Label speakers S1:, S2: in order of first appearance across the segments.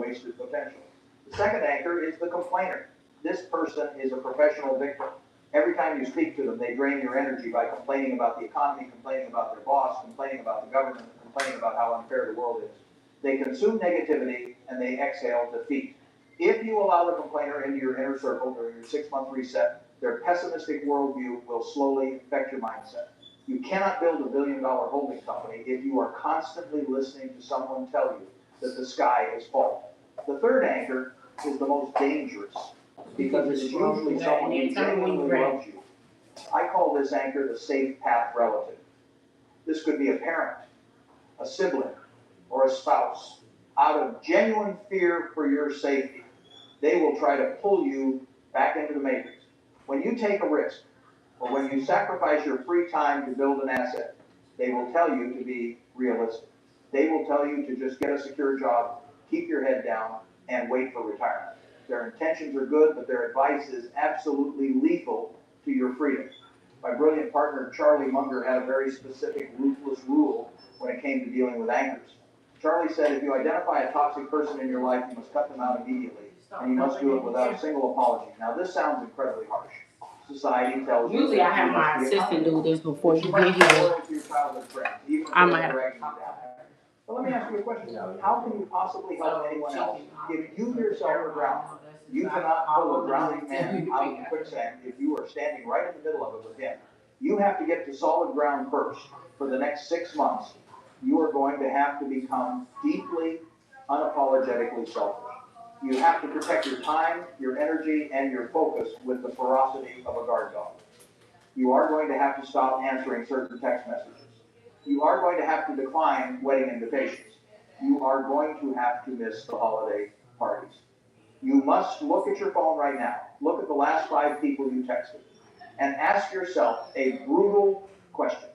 S1: wasted potential. The second anchor is the complainer. This person is a professional victim. Every time you speak to them, they drain your energy by complaining about the economy, complaining about their boss, complaining about the government, complaining about how unfair the world is. They consume negativity and they exhale defeat. If you allow the complainer into your inner circle during your 6-month reset, their pessimistic worldview will slowly affect your mindset. You cannot build $1 billion holding company if you are constantly listening to someone tell you that the sky is falling. The third anchor is the most dangerous because it is usually someone who genuinely loves you. I call this anchor the safe path relative. This could be a parent, a sibling, or a spouse. Out of genuine fear for your safety, they will try to pull you back into the matrix. When you take a risk, or when you sacrifice your free time to build an asset, they will tell you to be realistic. They will tell you to just get a secure job, keep your head down, and wait for retirement. Their intentions are good, but their advice is absolutely lethal to your freedom. My brilliant partner, Charlie Munger, had a very specific, ruthless rule when it came to dealing with anchors. Charlie said, if you identify a toxic person in your life, you must cut them out immediately, and you must do it without a single apology. Now, this sounds incredibly harsh. Society tells you.
S2: Usually I have my assistant do this before you get here. I'm gonna have to.
S1: But let me ask you a question. How can you possibly help anyone else if you yourself are drowned? You cannot pull a drowning man out of the quicksand if you are standing right in the middle of it with him. You have to get to solid ground first. For the next 6 months, you are going to have to become deeply, unapologetically selfish. You have to protect your time, your energy, and your focus with the ferocity of a guard dog. You are going to have to stop answering certain text messages. You are going to have to decline wedding invitations. You are going to have to miss the holiday parties. You must look at your phone right now. Look at the last 5 people you texted and ask yourself a brutal question.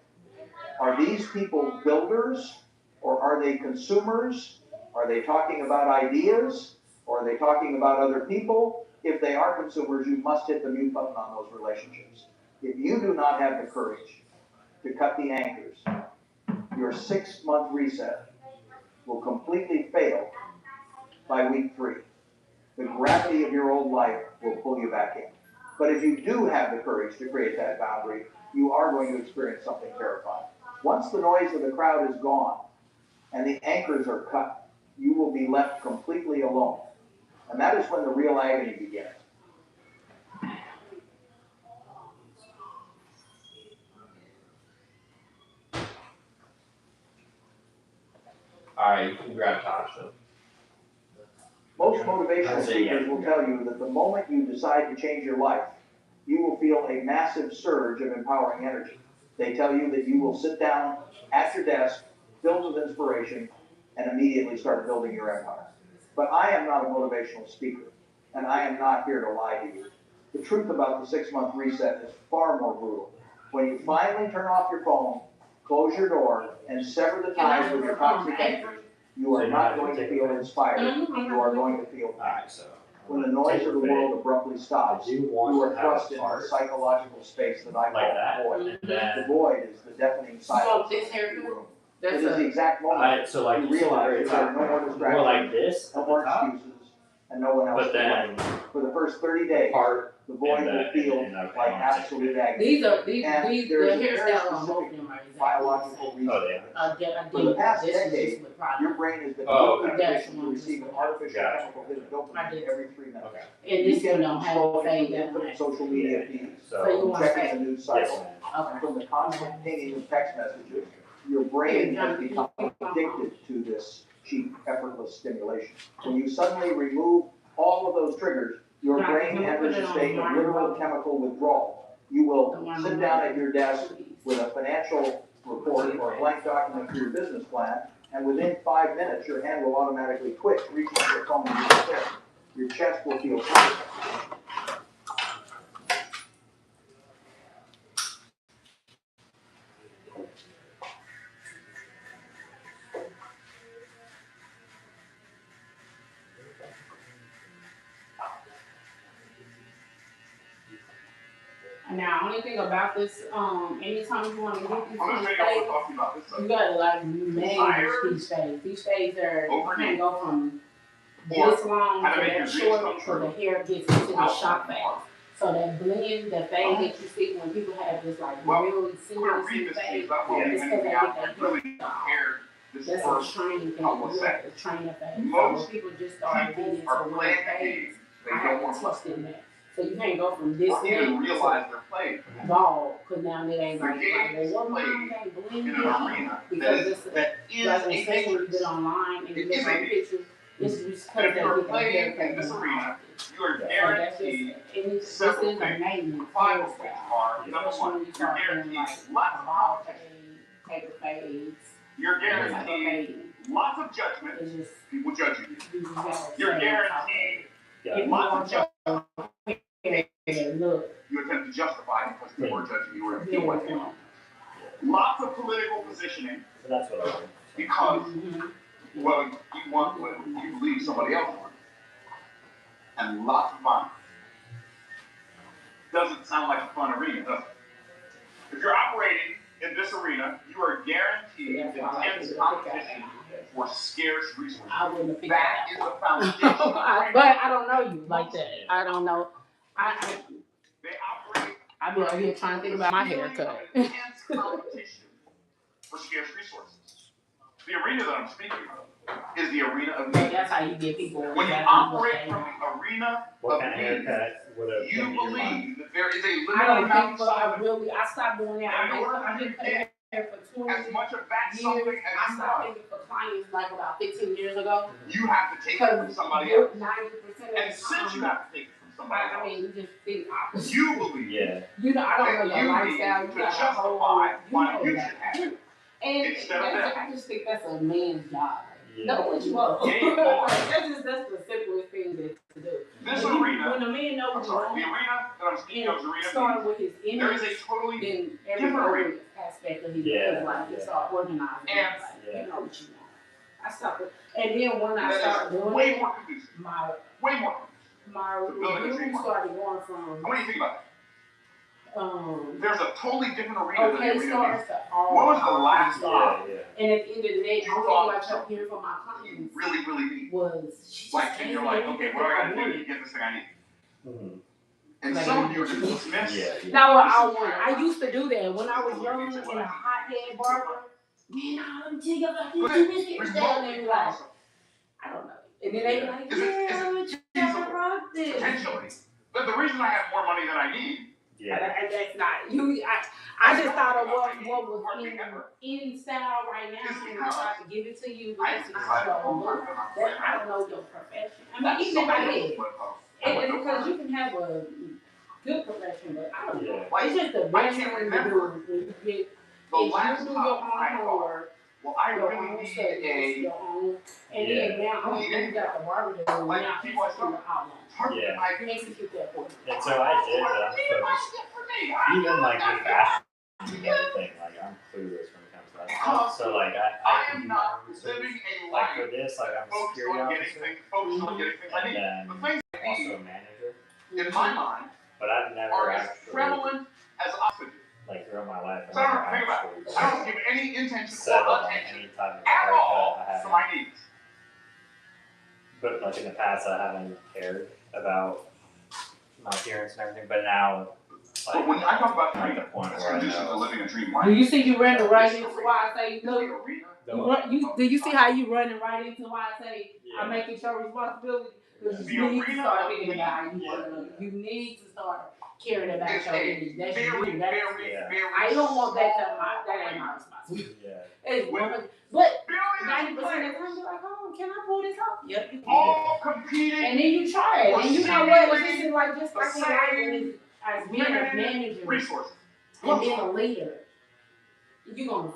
S1: Are these people builders or are they consumers? Are they talking about ideas or are they talking about other people? If they are consumers, you must hit the mute button on those relationships. If you do not have the courage to cut the anchors, your 6-month reset will completely fail by week 3. The gravity of your old life will pull you back in. But if you do have the courage to create that boundary, you are going to experience something terrifying. Once the noise of the crowd is gone and the anchors are cut, you will be left completely alone. And that is when the real agony begins.
S3: All right, you can grab Tasha.
S1: Most motivational speakers will tell you that the moment you decide to change your life, you will feel a massive surge of empowering energy. They tell you that you will sit down at your desk, filled with inspiration, and immediately start building your empire. But I am not a motivational speaker, and I am not here to lie to you. The truth about the 6-month reset is far more brutal. When you finally turn off your phone, close your door, and sever the ties with your toxic anchors, you are not going to feel inspired. You are going to feel pain. When the noise of the world abruptly stops, you are thrust into a psychological space that I call the void. The void is the deafening silence of the room. It is the exact moment you realize there are no more distractions, no more excuses, and no one else to blame. For the first 30 days, the void will feel like absolute agony.
S2: The hairstyle on both of them are
S1: biological reason. For the past decade, your brain has been conditioned to receive an artificial chemical hit of dopamine every 3 minutes.
S2: And this one don't have
S1: infinite social media feeds, checking the news cycle, and from the constant pinging of text messages, your brain has become addicted to this cheap, effortless stimulation. When you suddenly remove all of those triggers, your brain enters a state of literal chemical withdrawal. You will sit down at your desk with a financial report or a blank document for your business plan, and within 5 minutes, your hand will automatically twitch, reaching for your phone and your chest. Your chest will feel tight.
S2: Now, only thing about this, anytime you want to get these speech phase, you gotta like manage these speech phase. These phase are, you can't go from this long
S3: how
S2: to
S3: to make your
S2: that
S3: dreams
S2: short,
S3: come
S2: so the
S3: true.
S2: hair gets into the shock phase. So that blend, the fade that you see when people have this like really seamless fade, it's because they get their hair
S3: prepared.
S2: That's a training thing. You have to train a phase. So when people just start getting into one phase, I have to teach them that. So you can't go from this
S3: even
S2: neck
S3: realize they're playing.
S2: to bald, because now it ain't like, well, what mine can't blend
S3: In an arena
S2: because it's
S3: that is
S2: like
S3: a
S2: especially when you
S3: matrix.
S2: get online and you
S3: It
S2: look
S3: is
S2: at
S3: a
S2: pictures, it's just
S3: But if
S2: because they
S3: you're
S2: get their hair
S3: playing in this arena, you are
S2: so
S3: guaranteed
S2: this is
S3: several
S2: a
S3: things.
S2: maintenance
S3: Five
S2: hairstyle.
S3: of which are, number
S2: Especially when
S3: one,
S2: you
S3: you're
S2: start doing
S3: guaranteed
S2: like
S3: lots of
S2: bald
S3: competition.
S2: fade, taper fades,
S3: You're
S2: type of
S3: guaranteed
S2: fading.
S3: lots of judgment.
S2: It's just
S3: People judge you.
S2: you just gotta
S3: You're
S2: say
S3: guaranteed
S2: if you
S3: lots
S2: want
S3: of
S2: your
S3: judgment.
S2: hair look
S3: You attempt to justify because people are judging you or
S2: very
S3: feel like they
S2: clean.
S3: are. Lots of political positioning
S4: So that's what I want.
S3: because,
S2: Mm-hmm.
S3: well, you want what you believe somebody else wants. And lots of money. Doesn't sound like a fun arena, does it? If you're operating in this arena, you are guaranteed intense competition for scarce resources.
S2: I wouldn't have picked
S3: That is the foundation.
S2: but I don't know you like that. I don't know.
S3: They operate.
S2: I be over here trying to think about my haircut.
S3: Intense competition for scarce resources. The arena that I'm speaking of is the arena of need.
S2: That's how you get people.
S3: When you operate from the arena
S4: What
S3: of
S4: kind of
S3: need,
S4: haircut would have
S3: you believe that there is a limited
S2: I don't
S3: amount
S2: think,
S3: of
S2: but
S3: something.
S2: I stopped doing that. I've been cutting hair for 20
S3: As much of that
S2: years.
S3: something
S2: I
S3: as you
S2: stopped
S3: want,
S2: thinking for clients like about 15 years ago.
S3: you have to take it from somebody else.
S2: 90% of the
S3: And since you
S2: time,
S3: have to take it from somebody
S2: I
S3: else,
S2: mean, you just think opposite.
S3: you believe
S2: You know, I don't
S3: that
S2: know your
S3: you
S2: lifestyle.
S3: need
S2: You
S3: to
S2: got a whole,
S3: justify
S2: you
S3: why
S2: know
S3: you
S2: that.
S3: should have it.
S2: And
S3: Instead of them.
S2: I just think that's a man's job.
S4: Yeah.
S2: Know what you want.
S3: Yeah.
S2: That's the simplest thing to do.
S3: This
S2: When
S3: arena,
S2: when a man knows
S3: I'm
S2: what
S3: sorry,
S2: he
S3: the
S2: wants,
S3: arena that I'm speaking of is
S2: and
S3: arena
S2: start
S3: of
S2: with his
S3: need. There is
S2: image,
S3: a totally
S2: then every
S3: different
S2: other
S3: arena.
S2: aspect of his
S4: Yeah.
S2: life, he start organizing.
S3: And
S2: Like, you know what you want. I stopped it. And then when I
S3: That
S2: started
S3: is
S2: doing
S3: way
S2: it,
S3: more conducive.
S2: my
S3: Way more conducive.
S2: reviews started going from
S3: And what do you think about that? There's a totally different arena than the
S2: okay
S3: arena
S2: stars
S3: of
S2: to all
S3: What was the last
S2: stars.
S4: Yeah.
S2: And at the end of the day, the
S3: You
S2: only
S3: thought
S2: thing I kept hearing from my
S3: you
S2: clients
S3: really, really need?
S2: was she just
S3: Like, and you're like, okay, what do I gotta do
S2: wanted.
S3: to get this thing I need?
S4: Mm-hmm.
S3: And
S2: Like,
S3: some of you are just dismissed.
S4: Yeah.
S2: Now what I wanted, I used to do that when I was young and a hothead barber. Man, let me tell you about this hairstyle. And they be like, I don't know. And then they be like, yeah, I'm trying to rock this.
S3: Potentially. But the reason I have more money than I need.
S4: Yeah.
S2: That's not you. I just thought of what was in style right now, and I tried to give it to you, but that's not your look. I don't know your profession. I mean, even if I did, and because you can have a good profession, but I don't know. It's just the best thing to do when you get.
S3: The
S2: If
S3: last
S2: you do
S3: time
S2: your own
S3: I thought,
S2: homework,
S3: well, I
S2: your
S3: really
S2: own
S3: need
S2: studies, your own, and then now you got the barber to do.
S3: Like,
S2: Now
S3: people are
S2: execute the outline.
S4: Yeah.
S3: I can
S2: Execute that for you.
S4: And so I did, but I'm so even like with fashion and everything, like I'm clueless when it comes to that stuff. So like I
S3: am
S4: can do
S3: not
S4: my research.
S3: living a
S4: Like
S3: life
S4: for this, like I'm a
S3: focused
S4: security
S3: on getting
S4: officer
S3: things, focused on getting things I
S4: and
S3: need.
S4: then
S3: The things I
S4: also
S3: need,
S4: a manager.
S3: in my mind,
S4: But I've never
S3: are as
S4: actually
S3: prevalent as oxygen.
S4: like throughout my life
S3: So
S4: I've
S3: think about
S4: never
S3: it. I don't give any intention
S4: settled
S3: or
S4: on
S3: attention
S4: any type of
S3: at
S4: haircut
S3: all
S4: I
S3: to
S4: haven't.
S3: my needs.
S4: But like in the past I haven't cared about my appearance and everything. But now
S3: But
S4: like
S3: when I talk about
S4: I'm at the point
S3: it's
S4: where I
S3: conducive to
S4: know
S3: living a dream
S2: Do
S3: life.
S2: you see you running right into why I say look?
S4: the
S2: Do you see how you running right into why I say I
S4: yeah.
S2: make it your responsibility? Because
S3: The
S2: you need to
S3: arena
S2: start
S3: of
S2: thinking
S3: need.
S2: about how you want to look. You need to start caring about
S3: It's
S2: your
S3: a
S2: image. That's
S3: very,
S2: you. That's
S4: Yeah.
S2: I don't want that ain't my responsibility.
S4: Yeah.
S2: It's
S3: With
S2: one, but 90%
S3: billions
S2: of
S3: of
S2: the time
S3: players
S2: you're like, oh, can I pull this off? Yep, you can.
S3: all competing
S2: And then you try it, and you know what? This is like just like in life, and it's as being a manager
S3: resources.
S2: and being a leader. You're gonna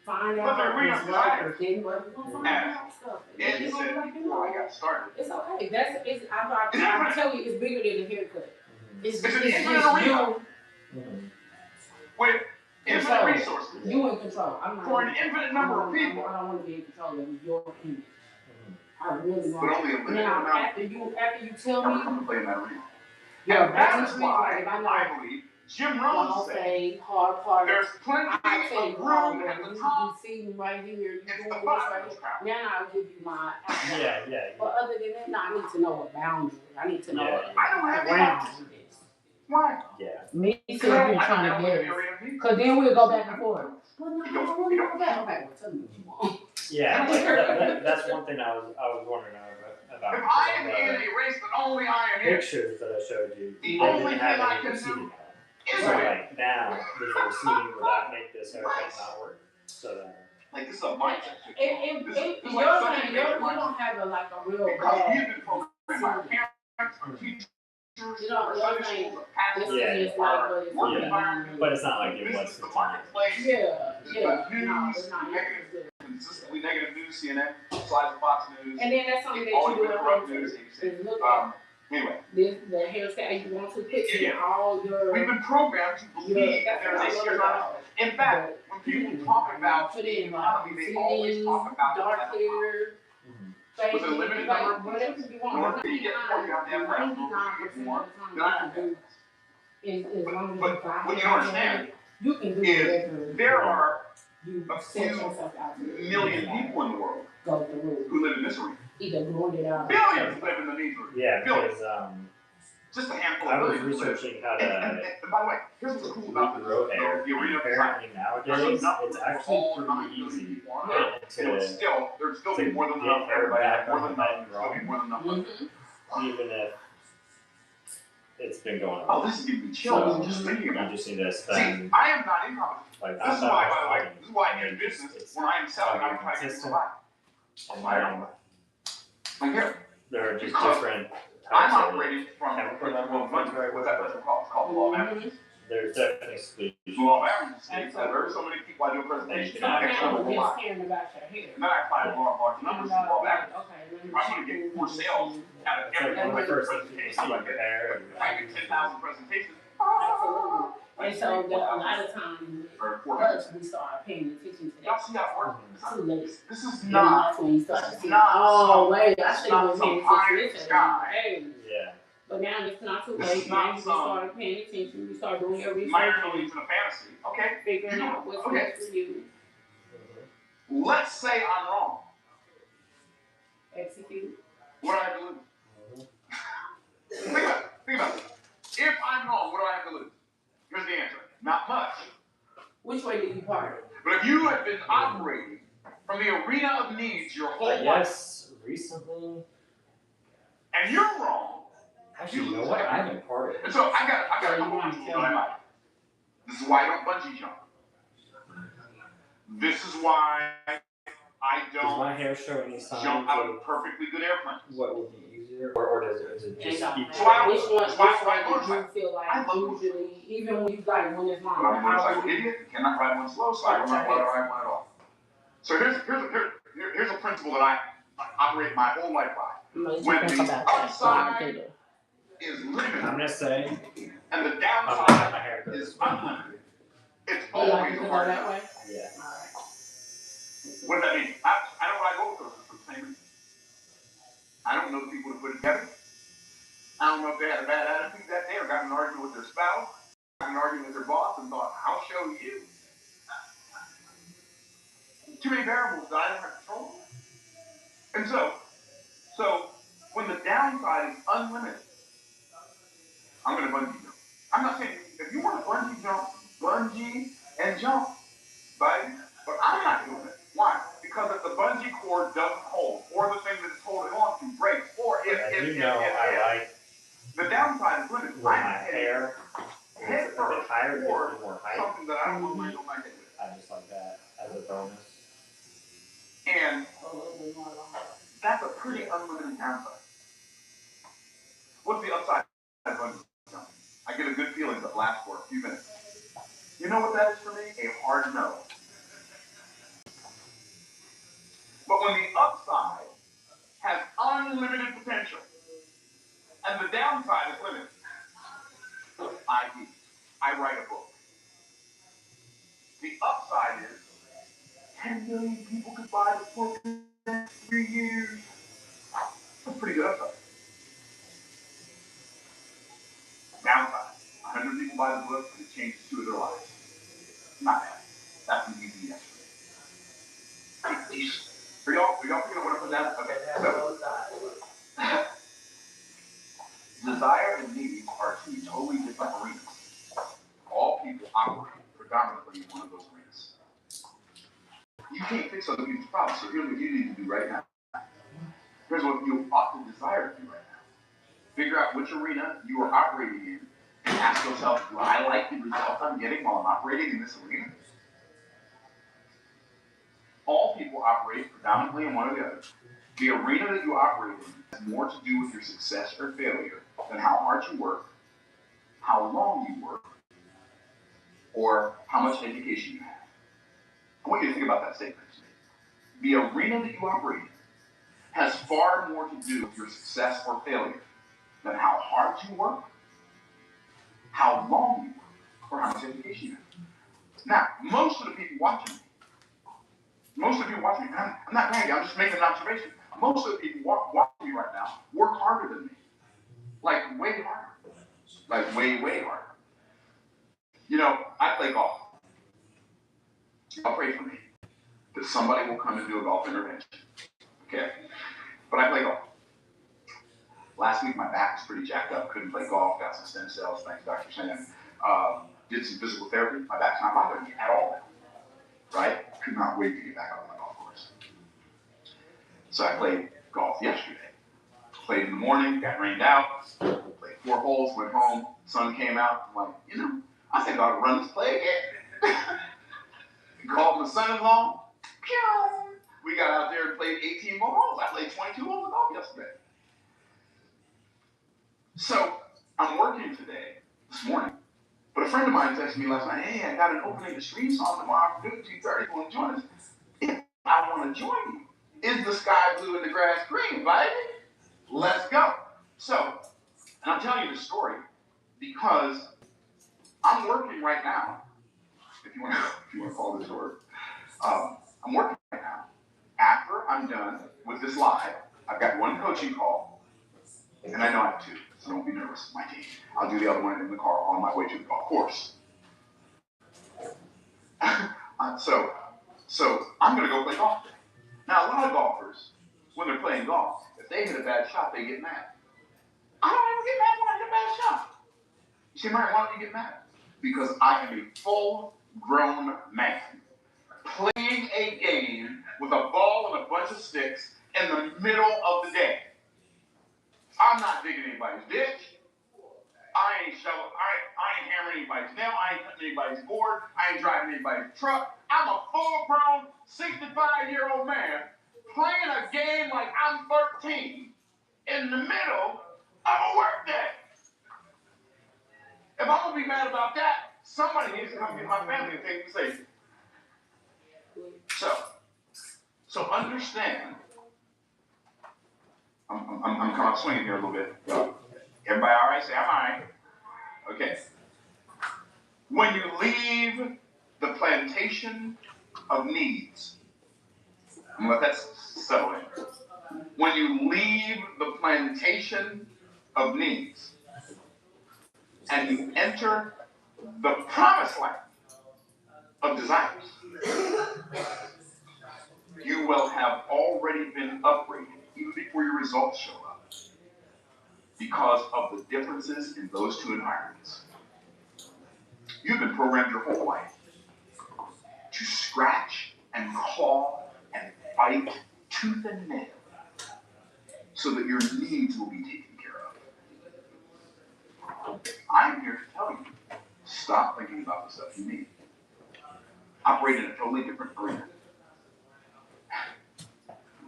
S2: find
S3: But
S2: out
S3: the arena
S2: what's working, then what you're gonna find out stuff. And then
S3: Ed
S2: you're gonna be
S3: said
S2: like, you
S3: before I
S2: know,
S3: got started.
S2: it's okay. I'm telling you, it's bigger than a haircut. It's
S3: an
S2: just
S3: infinite arena.
S4: Mm-hmm.
S3: With infinite
S2: Control.
S3: resources.
S2: You in control. I'm not.
S3: For an infinite number of people.
S2: I don't want to be in control of your image. I really
S3: But
S2: want.
S3: only a limited
S2: Now
S3: amount
S2: after you tell
S3: ever
S2: me
S3: come to play in that arena.
S2: your
S3: And that is
S2: boundaries,
S3: why
S2: like if I know
S3: I believe Jim
S2: Well,
S3: Rohn
S2: I'll
S3: said,
S2: say hard part.
S3: there's plenty
S2: I tell you
S3: of
S2: all,
S3: room at
S2: you
S3: the top.
S2: see me right here, you
S3: It's
S2: doing
S3: the
S2: this
S3: bottom
S2: right
S3: of the
S2: here.
S3: crowd.
S2: Now I'll give you my outline.
S4: Yeah.
S2: But other than that, no, I need to know a boundary. I need to know
S4: Yeah.
S2: a
S3: I don't have
S2: ground.
S3: Why?
S4: Yeah.
S2: Me too, here trying to get it. Because then we'll go back and forth. Well, no, I don't want to go back. Okay, well, tell me what you want.
S4: Yeah, like that's one thing I was wondering about.
S3: If I am in a race that only I am in,
S4: pictures that I showed you,
S3: the
S4: they
S3: only
S4: didn't have
S3: thing I
S4: any
S3: can
S4: seating
S3: do
S4: on.
S3: is
S4: So
S3: win.
S4: like now, visual seating would that make this haircut not work? So then.
S3: Like this is a mindset.
S2: If you're saying you don't have a like a real
S3: Because
S2: bad,
S3: we've been programmed by our parents, our teachers,
S2: you know,
S3: Sunday schools, the past,
S2: this is just like what it's
S3: work
S2: like.
S3: environment,
S4: But it's not like it
S3: this
S4: was
S3: is the
S4: for time.
S3: marketplace.
S2: Yeah,
S3: The
S2: no,
S3: news,
S2: it's not
S3: negative, consistently negative news, CNN, slides of Fox News.
S2: And then that's something that
S3: always
S2: you do
S3: been
S2: at
S3: corrupt
S2: home.
S3: news.
S2: Is look at
S3: Anyway,
S2: this, the hairstyle you want to put in all your.
S3: we've been programmed to believe that there's a secret knowledge. In fact, when people talk about
S2: put
S3: the
S2: in
S3: economy, they always talk about
S2: dark hair, fade,
S3: with a limited
S2: like
S3: number of
S2: whatever you want.
S3: in order for you to get more, you have to have less. In order for you to get more, then I have to have less.
S2: As long as
S3: But what you don't understand
S2: you can do
S3: is
S2: whatever
S3: there are
S2: you
S3: a
S2: set
S3: few
S2: yourself out to do.
S3: million people in the world
S2: Go through.
S3: who live in this arena.
S2: Either growing it out.
S3: Billions live in the needs arena.
S4: Yeah,
S3: Billions.
S4: because
S3: Just a handful
S4: I
S3: of
S4: was
S3: billions live.
S4: researching how
S3: And
S4: to
S3: by the way, here's what's cool about
S4: regrow hair.
S3: the arena of design.
S4: Apparently nowadays, it's actually pretty easy
S3: There'd still be more than
S4: to
S3: enough
S4: get
S3: for
S4: hair
S3: everybody.
S4: back
S3: More
S4: on
S3: than
S4: the
S3: enough.
S4: bed
S3: Still be more than enough.
S4: even if it's been going on.
S3: Oh, this is giving me chills just thinking about
S4: You
S3: it.
S4: just need to
S3: See,
S4: spend
S3: I am not incompetent.
S4: like
S3: This is why, by the way, this is why in business, when I am selling, I'm trying to get
S4: consistent.
S3: somebody. I'm here.
S4: There are just
S3: Because
S4: different
S3: I'm
S4: types of
S3: operating from
S4: chemical
S3: principle of money. What's that principle called? It's called the law of averages.
S4: there's definitely
S3: The
S4: solutions.
S3: law of averages states that there are so many people I do a presentation,
S2: So
S3: and I get
S2: now
S3: a
S2: we're
S3: lot.
S2: just caring about your hair.
S3: And then I apply the law of large numbers, the law of averages.
S2: Okay,
S3: If I'm gonna get more sales out of
S4: It's like
S3: every
S4: one of the first things
S3: presentation,
S4: people see in your hair.
S3: if I get 10,000 presentations,
S2: Absolutely. And so a lot of times,
S3: or 400.
S2: us, we start paying attention to
S3: Y'all
S2: that.
S3: see how it works?
S2: Too late.
S3: This is
S2: And
S3: not,
S2: that's when you start to
S3: it's
S2: see,
S3: not
S2: oh,
S3: some-
S2: wait, I
S3: it's
S2: should
S3: not
S2: have been
S3: some
S2: paying
S3: high
S2: attention to this.
S3: sky.
S2: Hey.
S4: Yeah.
S2: But now it's not too
S3: This
S2: late.
S3: is not
S2: Now you just
S3: some
S2: start paying attention. You start doing your
S3: minor
S2: research,
S3: beliefs in a fantasy. Okay,
S2: figuring out what's
S3: Okay.
S2: next for you.
S3: let's say I'm wrong.
S2: Execute.
S3: What do I have to lose? Think about it. If I'm wrong, what do I have to lose? Here's the answer. Not much.
S2: Which way did you part?
S3: But if you have been operating from the arena of needs your whole
S4: I
S3: life,
S4: guess recently.
S3: and you're wrong,
S4: Actually, you know what? I haven't parted.
S3: and so I got a couple of rules that I like. This is why I don't bungee jump. This is why I
S4: Does
S3: don't
S4: my hair show any signs
S3: jump out
S4: of
S3: of perfectly good airplanes.
S4: what would be easier, or does it just keep?
S3: So I don't-
S2: Which one
S3: That's why I
S2: do you
S3: love
S2: feel
S3: I
S2: like
S3: love
S2: usually, even when you like when it's
S3: But I'm a
S2: long, how
S3: motorcycle
S2: would you?
S3: idiot, and cannot ride one slow, so I don't know why I ride one at all. So here's a principle that I operate my whole life by. When the upside is limited
S4: I'm gonna say
S3: and the
S4: I'm gonna have
S3: downside
S4: my hair go
S3: is
S4: this way.
S3: unlimited, it's
S2: You like
S3: always
S2: to
S3: a
S2: go
S3: hard
S2: that
S3: time.
S2: way?
S4: Yeah.
S3: What does that mean? I don't ride roller coasters for the same reason. I don't know the people who put it together. I don't know if they had a bad attitude that day or got in an argument with their spouse, got in an argument with their boss and thought, I'll show you. Too many variables that I don't have control over. And so when the downside is unlimited, I'm going to bungee jump. I'm not saying, if you want to bungee jump, bungee and jump, buddy, but I'm not doing it. Why? Because if the bungee cord doesn't hold, or the thing that it's holding on to breaks, or if
S4: I like
S3: the downside is limited.
S4: when
S3: I'm
S4: my
S3: headed
S4: hair
S3: head
S4: is a bit
S3: first
S4: higher, gives
S3: or
S4: me more height.
S3: something that I don't want to land on my head with.
S4: I just like that as a bonus.
S3: And
S2: A little bit more long.
S3: that's a pretty unlimited downside. What's the upside of bungee jumping? I get a good feeling that lasts for a few minutes. You know what that is for me? A hard no. But when the upside has unlimited potential and the downside is limited, I write a book. The upside is 10 million people could buy the book in the next 3 years. That's a pretty good upside. Downside, 100 people people buy the book and it changes two of their lives. Not bad. That's an easy yes for me. Are y'all picking up what I put down? Okay, so desire and need are two totally different arenas. All people operate predominantly in one of those arenas. You can't fix other people's problems, so here's what you need to do right now. Here's what you ought to desire to do right now. Figure out which arena you are operating in and ask yourself, do I like the results I'm getting while I'm operating in this arena? All people operate predominantly in one or the other. The arena that you operate in has more to do with your success or failure than how hard you work, how long you work, or how much education you have. I want you to think about that statement. The arena that you operate in has far more to do with your success or failure than how hard you work, how long you work, or how much education you have. Now, most of the people watching me, I'm not bragging, I'm just making an observation. Most of the people watching me right now work harder than me. Like, way harder. Like, way, way harder. You know, I play golf. Y'all pray for me that somebody will come and do a golf intervention. Okay? But I play golf. Last week, my back was pretty jacked up. Couldn't play golf. Got some stem cells. Thanks, Dr. Sam. Did some physical therapy. My back's not bothering me at all now. Right? Could not wait to get back on the golf course. So I played golf yesterday. Played in the morning, got rained out. Played 4 holes, went home. Sun came out. I'm like, I think I ought to run this play again. Called my son-in-law. We got out there and played 18 more holes. I played 22 holes of golf yesterday. So I'm working today, this morning. But a friend of mine texted me last night, hey, I got an opening to stream song tomorrow afternoon, 2:30. Want to join us? If I want to join you. Is the sky blue and the grass green, right? Let's go. So, and I'm telling you this story because I'm working right now. If you want to follow this story, I'm working right now. After I'm done with this live, I've got one coaching call, and I know I have 2, so don't be nervous, my team. I'll do the other one in the car on my way to the golf course. So I'm going to go play golf today. Now, a lot of golfers, when they're playing golf, if they hit a bad shot, they get mad. I don't ever get mad when I hit a bad shot. You say, Mike, why don't you get mad? Because I am a full-grown man playing a game with a ball and a bunch of sticks in the middle of the day. I'm not digging anybody's ditch. I ain't hammering anybody's nail. I ain't cutting anybody's board. I ain't driving anybody's truck. I'm a full-grown, 65-year-old man playing a game like I'm 13 in the middle of a work day. If I'm going to be mad about that, somebody needs to come get my family and take me safely. So understand, I'm coming out swinging here a little bit. Everybody all right? Say, I'm all right. Okay. When you leave the plantation of needs, I'm going to let that settle in. When you leave the plantation of needs and you enter the promised land of desires, you will have already been upgraded even before your results show up because of the differences in those 2 environments. You've been programmed your whole life to scratch and claw and fight tooth and nail so that your needs will be taken care of. I'm here to tell you, stop thinking about the stuff you need. Operate in a totally different arena.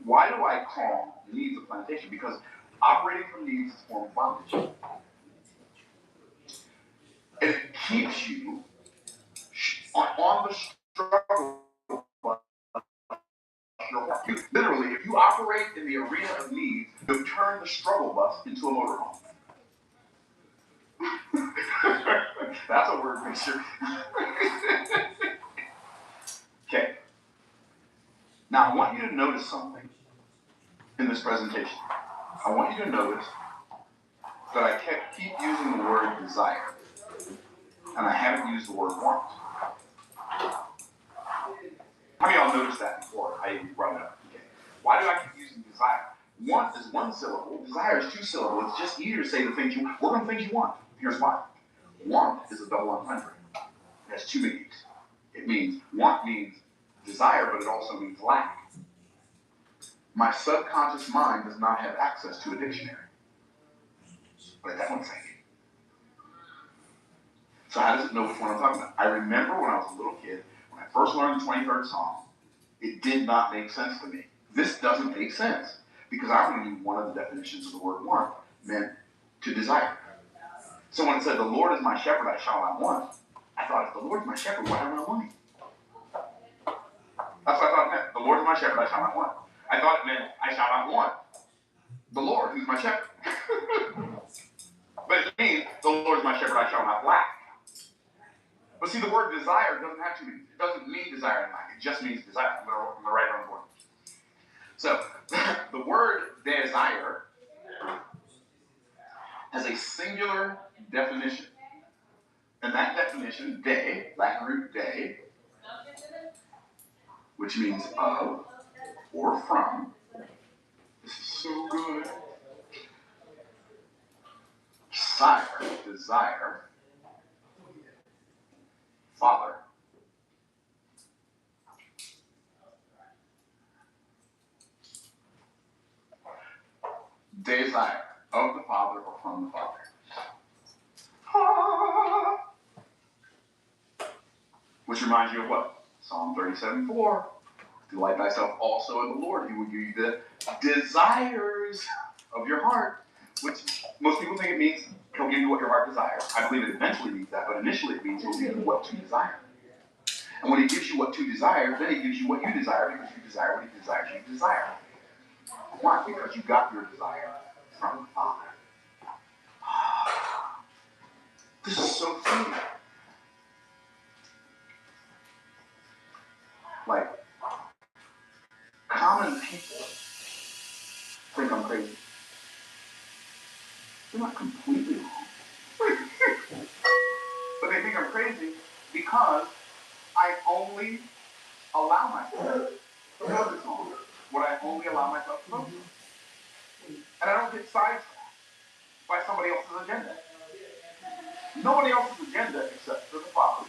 S3: Why do I call needs a plantation? Because operating from needs is a form of bondage. And it keeps you on the struggle bus. Literally, if you operate in the arena of needs, you've turned the struggle bus into a motorhome. That's a word picture. Okay. Now, I want you to notice something in this presentation. I want you to notice that I keep using the word desire. and I haven't used the word want. How many of y'all noticed that before I even brought it up? Okay. Why do I keep using desire? Want is one syllable, desire is two syllables. It's just easier to say the things you work on the things you want. Here's why. Want is a double entendre. It has two meanings. It means, want means desire, but it also means lack. My subconscious mind does not have access to a dictionary. But that one's saying. So how does it know which one I'm talking about? I remember when I was a little kid, when I first learned the 23rd Psalm, it did not make sense to me. This doesn't make sense because I already knew one of the definitions of the word want meant to desire. So when it said, the Lord is my shepherd, I shall not want, I thought, if the Lord is my shepherd, why am I wanting? That's what I thought it meant. The Lord is my shepherd, I shall not want. I thought it meant, I shall not want the Lord, who's my shepherd. But it means, the Lord is my shepherd, I shall not lack. But see, the word desire doesn't have two meanings. It doesn't mean desire and lack. It just means desire. I'm going to write it on the board. So, the word desire has a singular definition. And that definition, de, Latin root de, which means of or from. This is so good. Sire, desire. Father. Desire of the Father or from the Father. Which reminds you of what? Psalm 37:4. Delight thyself also in the Lord. He will give you the desires of your heart. Which most people think it means he'll give you what your heart desires. I believe it eventually means that, but initially it means he'll give you what to desire. And when he gives you what to desire, then he gives you what you desire because you desire what he desires you to desire. Why? Because you got your desire from the Father. This is so true. Like, common people think I'm crazy. They're not completely wrong. But they think I'm crazy because I only allow myself to focus on what I only allow myself to focus on. And I don't get sidetracked by somebody else's agenda. Nobody else's agenda except for the Father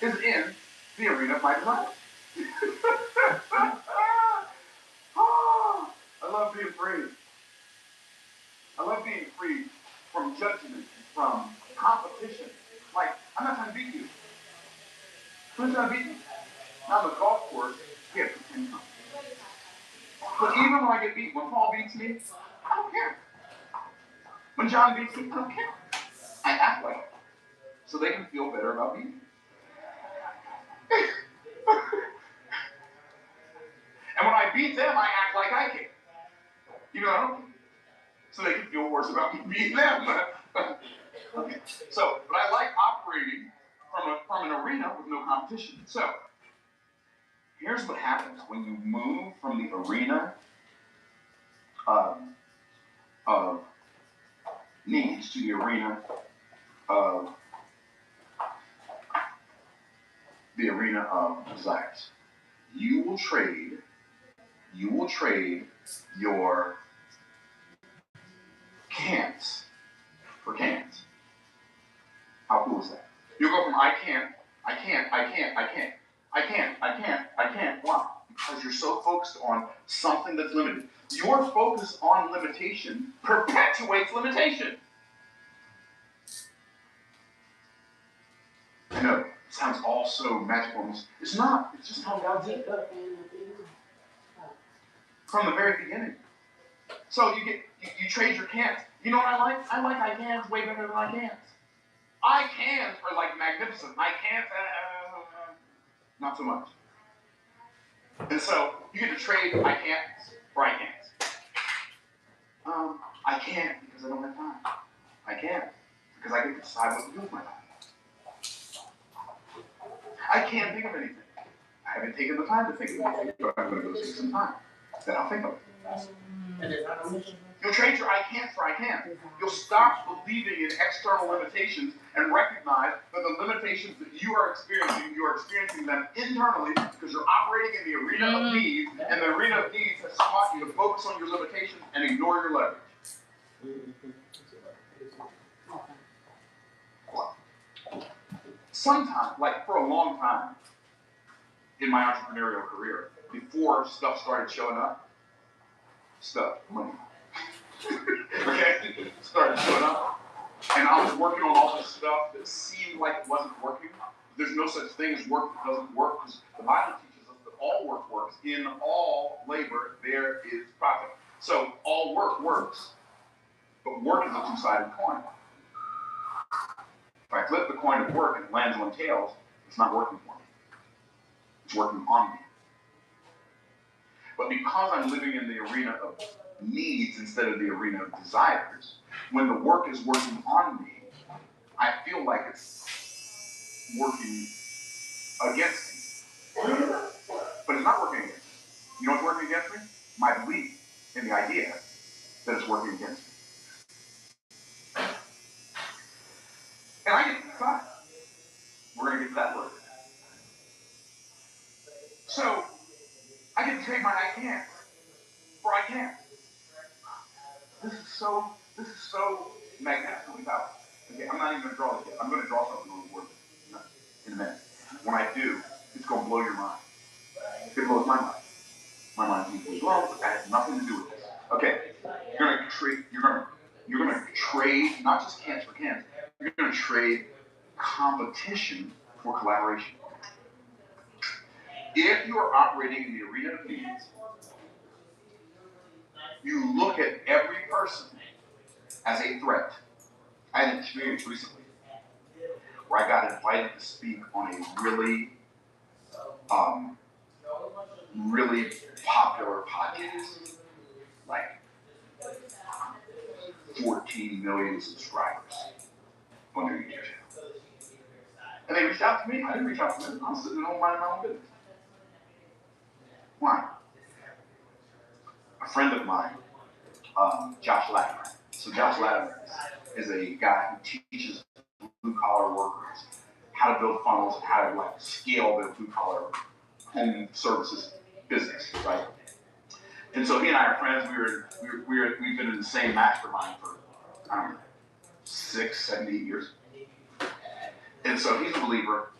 S3: is in the arena of my desires. Oh, I love being free. I love being free from judgment, from competition. Like, I'm not trying to beat you. I'm not trying to beat you. Now, on the golf course, we have pretend competition. But even when I get beat, when Paul beats me, I don't care. When John beats me, I don't care. I act like it. So they can feel better about beating me. And when I beat them, I act like I care. Even though I don't care. So they can feel worse about me beating them. Okay. So, but I like operating from an arena with no competition. So, here's what happens when you move from the arena of needs to the arena of desires. You will trade your can'ts for cans. How cool is that? You'll go from I can't. Why? Because you're so focused on something that's limited. Your focus on limitation perpetuates limitation. I know, it sounds all so magical. It's not. It's just how God did it. From the very beginning. So you trade your cans. You know what I like? I like I cans way better than I cans. I cans are like magnificent. I can't, not so much. And so you get to trade I can't for I can't. I can't because I don't have time. I can't because I get to decide what to do with my time. I can't think of anything. I haven't taken the time to think of anything, but I'm going to go take some time. Then I'll think of it. You'll trade your I can't for I can. You'll stop believing in external limitations and recognize that the limitations that you are experiencing them internally because you're operating in the arena of needs, and the arena of needs has taught you to focus on your limitations and ignore your leverage. Sometimes, like for a long time in my entrepreneurial career, before stuff started showing up, money. Okay? Started showing up. And I was working on all this stuff that seemed like it wasn't working. There's no such thing as work that doesn't work, because the Bible teaches us that all work works. In all labor, there is profit. So all work works. But work is a two-sided coin. If I flip the coin of work and it lands on tails, it's not working for me. It's working on me. But because I'm living in the arena of needs instead of the arena of desires, when the work is working on me, I feel like it's working against me. But it's not working against me. You know what's working against me? My belief in the idea that it's working against me. And I get to decide. We're going to get to that word. So, I get to trade my I can't for I can't. This is so magnificently powerful. Okay, I'm not even going to draw this yet. I'm going to draw something on the board in a minute. When I do, it's going to blow your mind. It blows my mind. My mind's equally blown. That has nothing to do with this. Okay, you're going to trade. You're going to trade not just cans for cans. You're going to trade competition for collaboration. If you are operating in the arena of needs, you look at every person as a threat. I had an experience recently where I got invited to speak on a really popular podcast, like 14 million subscribers on their YouTube channel. And they reached out to me. I didn't reach out to them. I was sitting at home minding my own business. Why? A friend of mine, Josh Latimer. So Josh Latimer is a guy who teaches blue-collar workers how to build funnels and how to scale their blue-collar home services business, right? And so he and I are friends. We've been in the same mastermind for, I don't know, 6, 7, 8 years. And so he's a believer,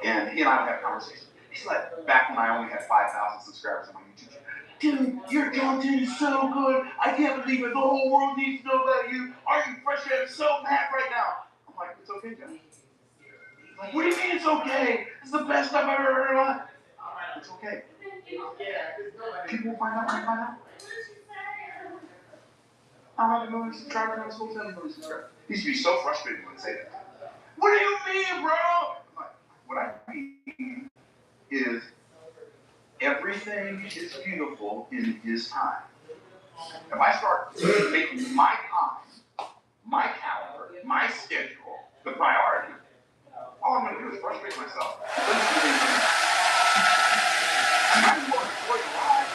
S3: and he and I would have conversations. He's like, back when I only had 5,000 subscribers on my YouTube channel. Dude, your content is so good. I can't believe it. The whole world needs to know about you. Are you frustrated? I'm so mad right now. I'm like, it's okay, John. Like, what do you mean it's okay? It's the best stuff I've ever heard in my life. It's okay. People will find out when they find out. I'm not a million subscribers, I'm still 7 million subscribers. He used to be so frustrated when I say that. What do you mean, bro? I'm like, what I mean is everything is beautiful in his time. If I start making my time, my calendar, my schedule, the priority, all I'm going to do is frustrate myself. I might as well enjoy the ride.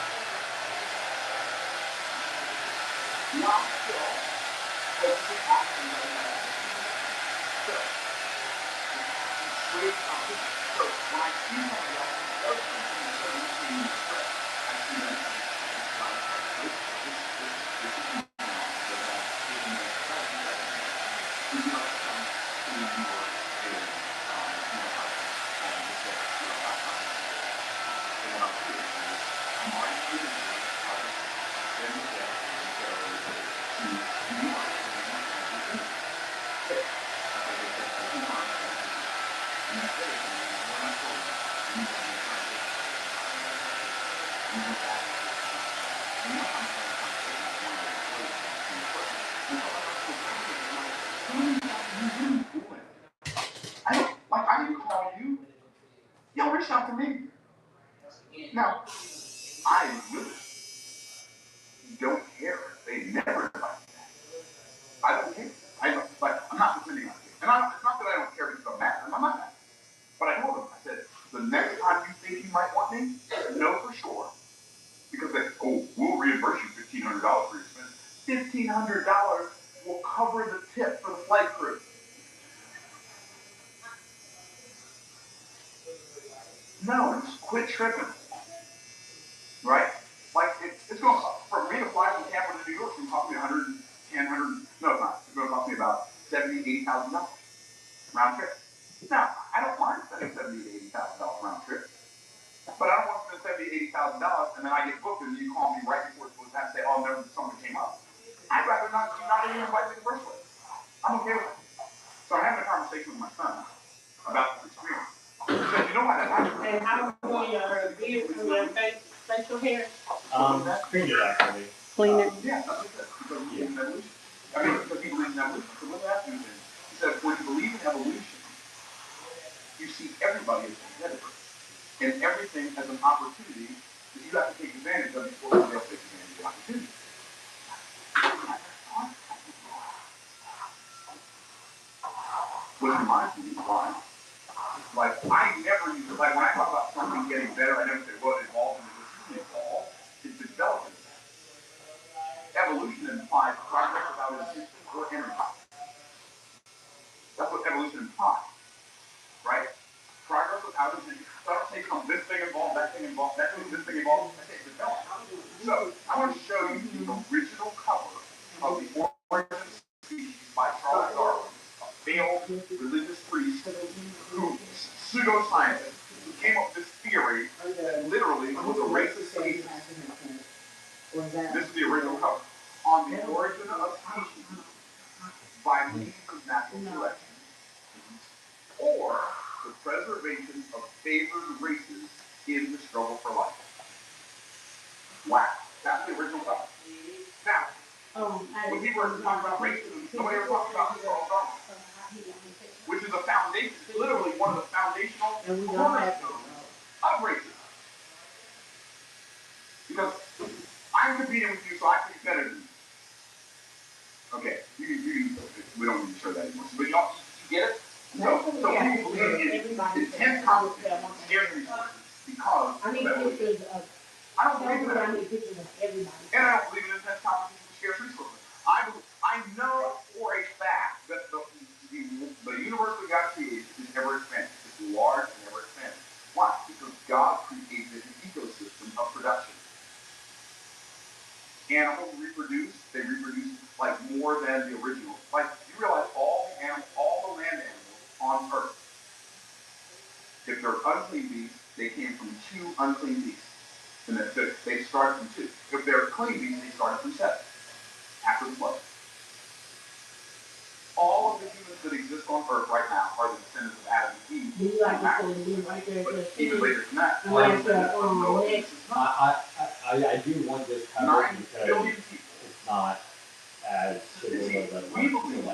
S3: Not still focusing on so, when I see somebody else does something instead of listening to stress, I see that I didn't call you. Y'all reached out to me. Now, I really don't care. They never invite me. I don't care. I'm not depending on you. And it's not that I don't care because I'm mad. I'm not mad. But I told them, I said, the next time you think you might want me, know for sure. Because we'll reimburse you $1,500 for your expense. $1,500 will cover the tip for the flight crew. No, just quit tripping. Right? Like, it's going to cost, for me to fly from Tampa to New York, it's going to cost me no, it's not. It's going to cost me about $70,000, $80,000 round trip. Now, I don't mind spending $70,000 to $80,000 round trip, but I don't want to spend $70,000 to $80,000 and then I get booked and you call me right before it's supposed to have to say, oh, never, something came up. I'd rather not even invite me in the first place. I'm okay with it. So I'm having a conversation with my son about this experience. Because you know why that happens?
S2: And how are you doing your beard and your facial hair?
S4: Clean it actually.
S2: Clean it.
S3: Yeah, that's what it says. Because we believe in evolution. I mean, because he believes in evolution. So what that means is, he said, when you believe in evolution, you see everybody as a competitor and everything as an opportunity that you have to take advantage of before somebody else takes advantage of the opportunity. Which reminds me why. Like, I never use it. Like, when I talk about something getting better, I never say, well, it evolved into this. It evolved. It's developing. Evolution implies progress without resistance or energy. That's what evolution implies, right? Progress without resistance. So I don't say this thing involved, that thing involved, that thing, this thing involved. I say develop. So I want to show you the original cover of the Origin of Species by Charles Darwin, a failed religious priest who pseudoscientist who came up with this theory that literally was a racist species. This is the original cover. On the origin of species by means of natural selection or the preservation of favored races in the struggle for life. Wow, that's the original cover. Now, when people are talking about racism, nobody ever talks about Charles Darwin, which is a foundation, literally one of the foundational cornerstones of racism. Because I'm competing with you, so I can be better than you. Okay, we don't need to show that anymore. But y'all, you get it? So people believe in intense competition, scarce resources, because
S2: I need pictures of.
S3: I don't believe in that.
S2: I need pictures of everybody.
S3: And I don't believe in intense competition for scarce resources. I know for a fact that the universe that God created is ever expanding. It's large and ever expanding. Why? Because God created an ecosystem of production. Animals reproduce, they reproduce like more than the original. Like, you realize all the land animals on Earth, if they're unclean beasts, they came from 2 unclean beasts. And they started from 2. If they're clean beasts, they started from 7 after the flood. All of the humans that exist on Earth right now are the descendants of Adam and Eve.
S2: Do you like to right there?
S3: But even later than that,
S4: I do want this covered because it's not as severe as
S3: we believe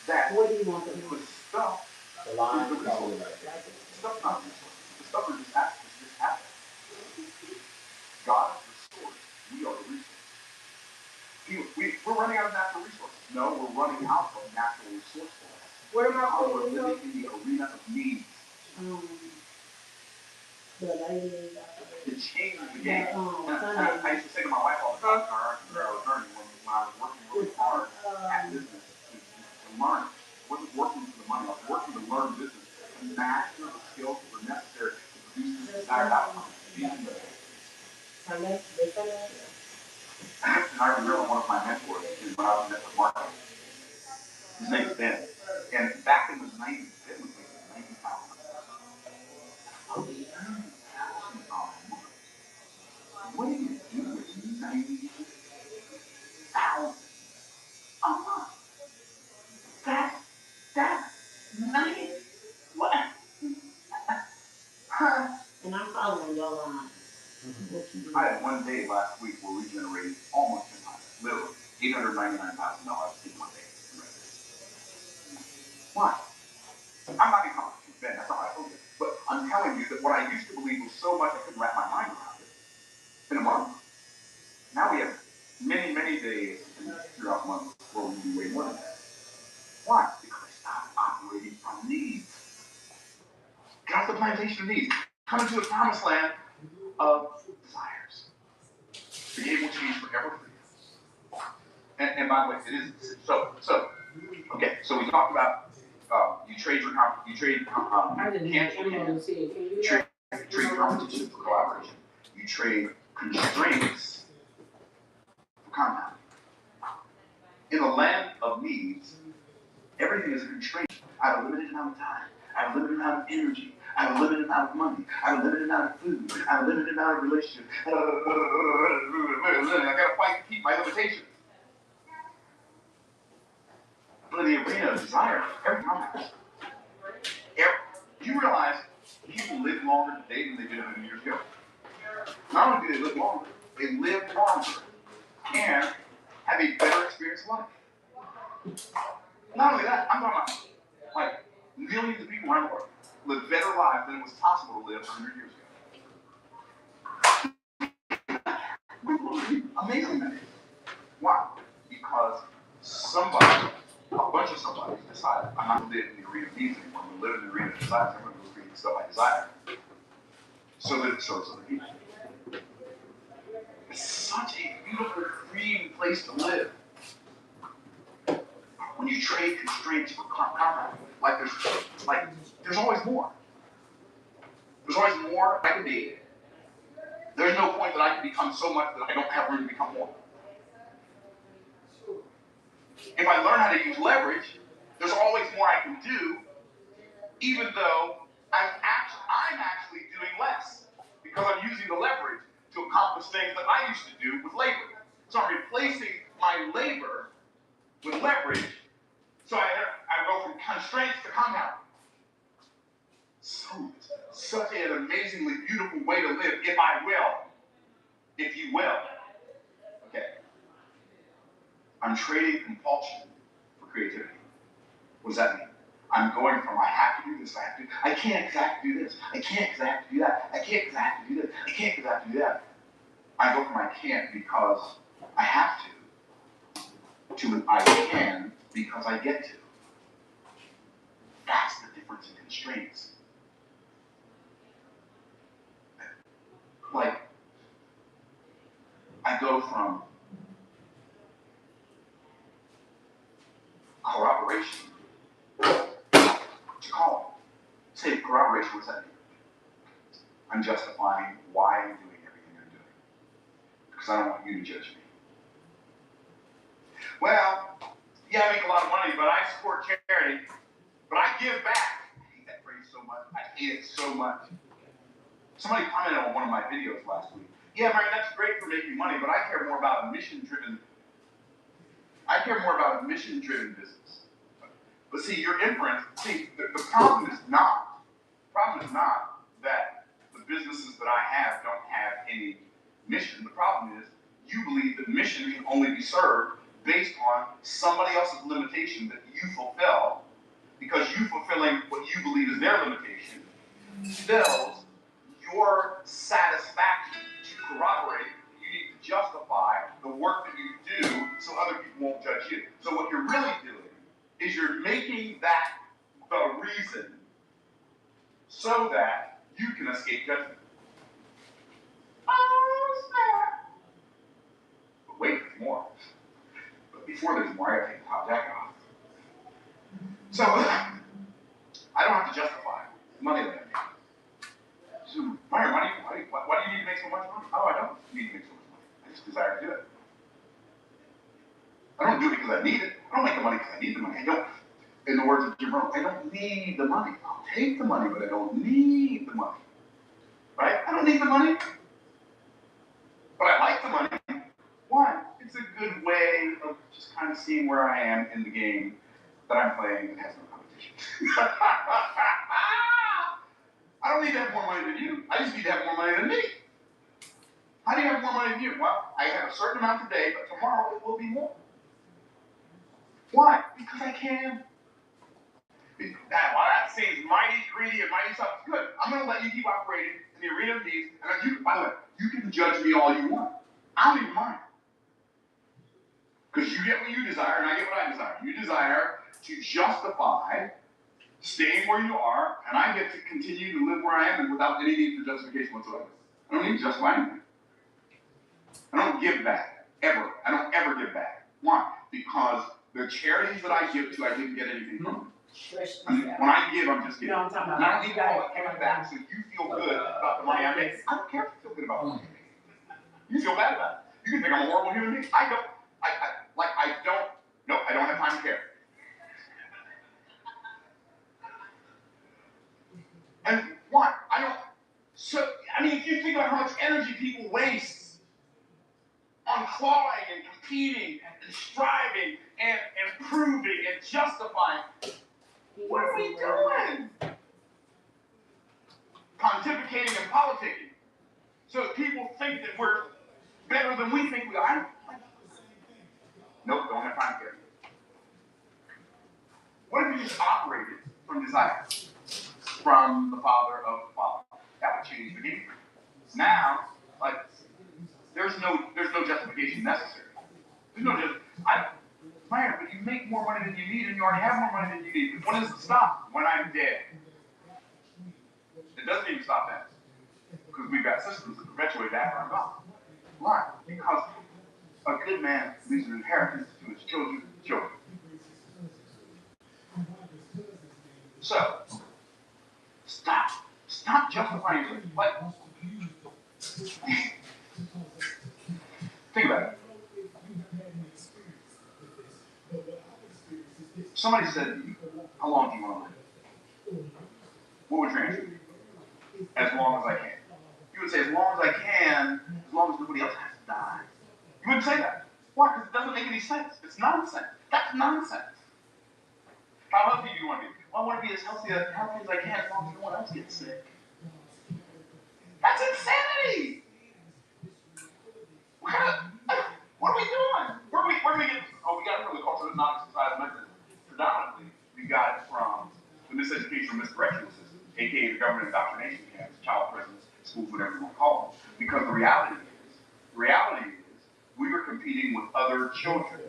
S3: that
S2: what do you want to do?
S3: the stuff,
S4: the line is probably right there.
S3: the stuff not resources. The stuff is just happening. God is the source. We are the resource. We're running out of natural resources. No, we're running out of natural resourcefulness.
S2: Where am I
S3: We're living in the arena of needs.
S2: The lady.
S3: To change the game. I used to say to my wife all the time, where I was learning, when I was working really hard at business to learn. I wasn't working for the money, I was working to learn business, to master the skills that were necessary to produce the desired outcome. And I remember one of my mentors is when I was in network marketing. His name is Ben. And back in the 90s, Ben was making $90,000. What do you do with $90,000 a month? That's nice. What?
S2: And I'm following your line.
S3: I had one day last week where we generated almost 10 times, literally $899,000 in one day. Why? I'm not in competition with Ben, that's not what I told you. But I'm telling you that what I used to believe was so much I couldn't wrap my mind around it. In a month. Now we have many, many days throughout the month where we do way more than that. Why? Because I stopped operating from needs. Get off the plantation of needs. Come into the promised land of desires. The game will change forever for you. and by the way, it is. So, okay, so we talked about, you trade competition for collaboration. You trade constraints for compounding. In the land of needs, everything is a constraint. I have a limited amount of time. I have a limited amount of energy. I have a limited amount of money. I have a limited amount of food. I have a limited amount of relationships. I gotta fight to keep my limitations. But in the arena of desire, every compounds. You realize people live longer today than they did 100 years ago. Not only do they live longer, they live longer and have a better experience of life. Not only that, I'm talking about like millions of people around the world live better lives than it was possible to live 100 years ago. Amazing that is. Why? Because somebody, a bunch of somebodies decided, I'm not going to live in the arena of needs anymore. I'm going to live in the arena of desires. I'm going to go create stuff I desire. So that it serves other people. It's such a beautiful, freeing place to live. When you trade constraints for compounding, there's always more. There's always more I can be. There's no point that I can become so much that I don't have room to become more. If I learn how to use leverage, there's always more I can do, even though I'm actually doing less, because I'm using the leverage to accomplish things that I used to do with labor. So I'm replacing my labor with leverage, so I go from constraints to compounding. Such an amazingly beautiful way to live, if I will. If you will. Okay. I'm trading compulsion for creativity. What does that mean? I'm going from I have to do this, I can't because I have to do this. I can't because I have to do that. I can't because I have to do this. I can't because I have to do that. I go from I can't because I have to I can because I get to. That's the difference in constraints. Like, I go from corroboration to calling. Say corroboration, what's that mean? I'm justifying why I'm doing everything I'm doing. Because I don't want you to judge me. Well, yeah, I make a lot of money, but I support charity, but I give back. I hate that phrase so much. I hate it so much. Somebody commented on one of my videos last week. Yeah, Mary, that's great for making money, but I care more about a mission-driven business. But see, your inference, the problem is not that the businesses that I have don't have any mission. The problem is you believe that mission can only be served based on somebody else's limitation that you fulfill, because you fulfilling what you believe is their limitation fills your satisfaction to corroborate. You need to justify the work that you do so other people won't judge you. So what you're really doing is you're making that the reason so that you can escape judgment. But wait, there's more. But before there's more, I gotta take the top jacket off. So I don't have to justify money that I make. So, why do you need to make so much money? Oh, I don't need to make so much money. I just desire to do it. I don't do it because I need it. I don't make the money because I need the money. I don't, in the words of Jim Rohn, I don't need the money. I'll take the money, but I don't need the money. Right? I don't need the money, but I like the money. Why? It's a good way of just kind of seeing where I am in the game that I'm playing that has no competition. I don't need to have more money than you. I just need to have more money than me. How do you have more money than you? Well, I have a certain amount today, but tomorrow it will be more. Why? Because I can. That seems mighty greedy and mighty tough. Good. I'm going to let you keep operating in the arena of needs. And you, by the way, you can judge me all you want. I don't even mind. Because you get what you desire and I get what I desire. You desire to justify staying where you are, and I get to continue to live where I am and without any need for justification whatsoever. I don't need to justify anything. I don't give back. Ever. I don't ever give back. Why? Because charities that I give to, I didn't get anything from. I mean, when I give, I'm just giving.
S2: No, I'm talking about.
S3: I don't need to call it giving back so you feel good about the money I make. I don't care if you feel good about the money I make. You feel bad about it. You can think I'm a horrible human being. I don't. I don't have time to care. And why? If you think about how much energy people waste on clawing and competing and striving and proving and justifying, what are we doing? Pontificating and politicking. So that people think that we're better than we think we are. Nope, don't have time to care. What if you just operated from desire? From the Father of the Father. That would change the game. Now, there's no justification necessary. There's no Myra, but you make more money than you need, and you already have more money than you need. When does it stop? When I'm dead. It doesn't even stop then. Because we've got systems that perpetuate after I'm gone. Why? Because a good man leaves an inheritance to his children's children. So, stop justifying yourself. Think about it. Somebody said, how long do you want to live? What would your answer be? As long as I can. You would say, as long as I can, as long as nobody else has to die. You wouldn't say that. Why? Because it doesn't make any sense. It's nonsense. That's nonsense. How healthy do you want to be? Well, I want to be as healthy as I can as long as no one else gets sick. That's insanity! What are we doing? Where do we get this? Oh, we got it from the culture of non-exercise methods. Predominantly, we got it from the miseducation or misdirectional system, aka the government indoctrination camps, child prisons, schools, whatever you want to call them. Because the reality is, we were competing with other children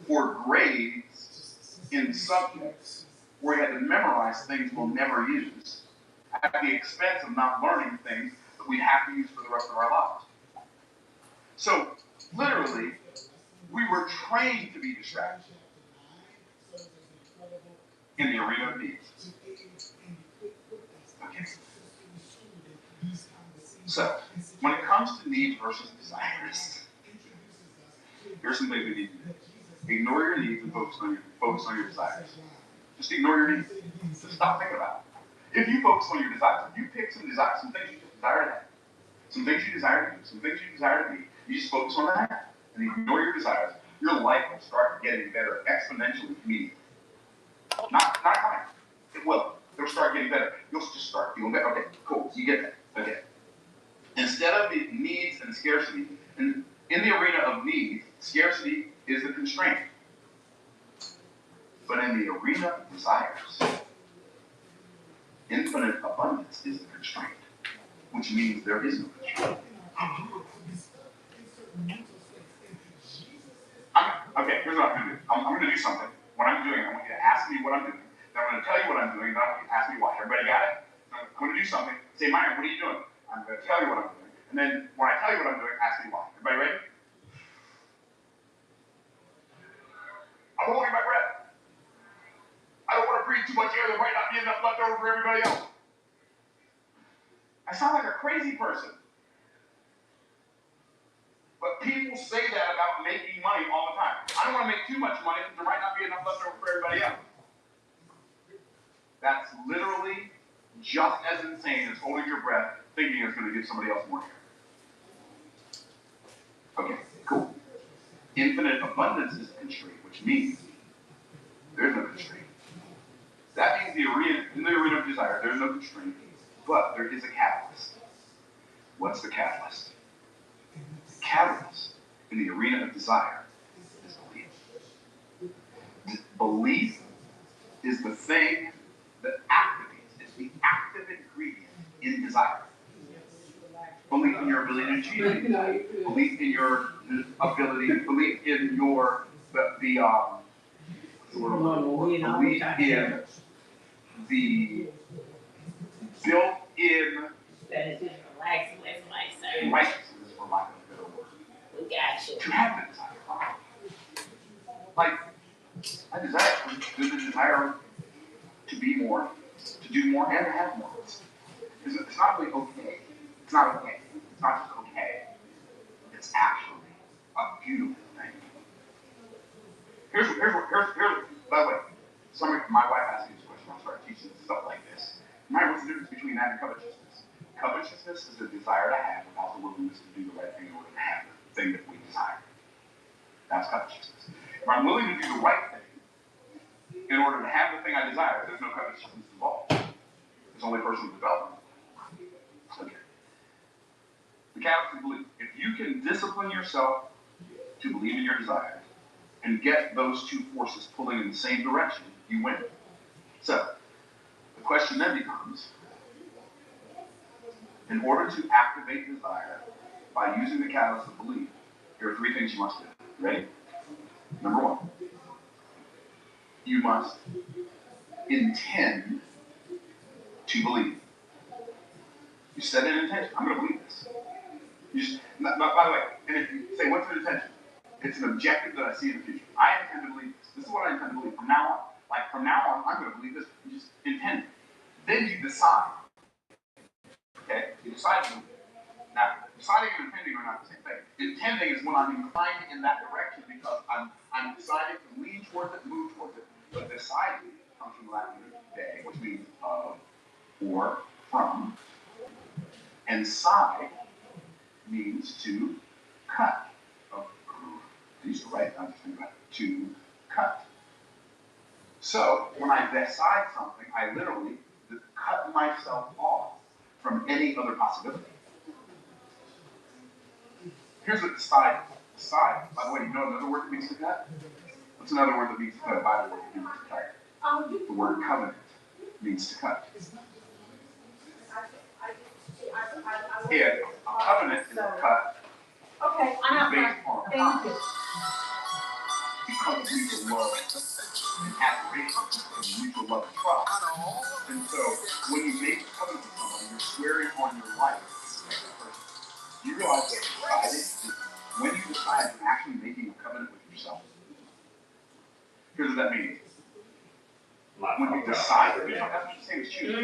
S3: for grades in subjects where you had to memorize things we'll never use at the expense of not learning things that we'd have to use for the rest of our lives. So, literally, we were trained to be distracted in the arena of needs. Okay. So, when it comes to needs versus desires, here's some things we need to do. Ignore your needs and focus on your desires. Just ignore your needs. Just stop thinking about it. If you focus on your desires, if you pick some desires, some things you desire to have, some things you desire to do, some things you desire to be, you just focus on that and ignore your desires, your life will start getting better exponentially immediately. Not high. It will. It'll start getting better. You'll just start feeling better. Okay, cool. You get that. Okay. Instead of the needs and scarcity, in the arena of needs, scarcity is the constraint. But in the arena of desires, infinite abundance is the constraint, which means there is no constraint. Okay, here's what I'm going to do. I'm going to do something. What I'm doing, I want you to ask me what I'm doing. Then I'm going to tell you what I'm doing, then I want you to ask me why. Everybody got it? I'm going to do something. Say, Myron, what are you doing? I'm going to tell you what I'm doing. And then when I tell you what I'm doing, ask me why. Everybody ready? I'm holding my breath. I don't want to breathe too much air. There might not be enough left over for everybody else. I sound like a crazy person. But people say that about making money all the time. I don't want to make too much money because there might not be enough left over for everybody else. That's literally just as insane as holding your breath thinking it's going to give somebody else more air. Okay, cool. Infinite abundance is a constraint, which means there's no constraint. That means in the arena of desire, there's no constraint, but there is a catalyst. What's the catalyst? The catalyst in the arena of desire is belief. Belief is the thing that activates, it's the active ingredient in desire. Belief in your ability to achieve. Belief in your ability, belief in your, belief in the built-in righteousness, for lack of a better word.
S2: We got you.
S3: To have the desire. Like, I desire to be more, to do more, and to have more. It's not really okay. It's not okay. It's not just okay. It's actually a beautiful thing. Here's by the way, my wife asked me this question. I started teaching stuff like this. Right, what's the difference between that and covetousness? Covetousness is a desire to have without the willingness to do the right thing in order to have the thing that we desire. That's covetousness. If I'm willing to do the right thing in order to have the thing I desire, there's no covetousness involved. It's only personal development. Okay. The Catholic belief. If you can discipline yourself to believe in your desires and get those two forces pulling in the same direction, you win. So, the question then becomes, in order to activate desire by using the catalyst of belief, here are three things you must do. Ready? Number one, you must intend to believe. You set an intention. I'm going to believe this. You just, by the way, and if you say, what's an intention? It's an objective that I see in the future. I intend to believe this. This is what I intend to believe from now on. Like, from now on, I'm going to believe this. You just intend it. Then you decide. Okay? You decide to believe it. Now, deciding and intending are not the same thing. Intending is when I'm inclined in that direction because I'm deciding to lean towards it, move towards it. But deciding comes from Latin de, which means of, or, from. And side means to cut. Oh, I used to write down, just think about it. To cut. So, when I decide something, I literally cut myself off from any other possibility. Here's what decide. Decide. By the way, you know another word that means to cut? What's another word that means to cut? A Bible word that means to cut? The word covenant means to cut. Yeah, a covenant is a cut.
S2: Okay, I'm not
S3: based on
S2: thank you.
S3: Because of mutual love and admiration, and mutual love and trust. And so, when you make a covenant with somebody, you're swearing on your life to the person. You realize that when you decide, you're actually making a covenant with yourself. Here's what that means. When you decide, that's what the same as choosing.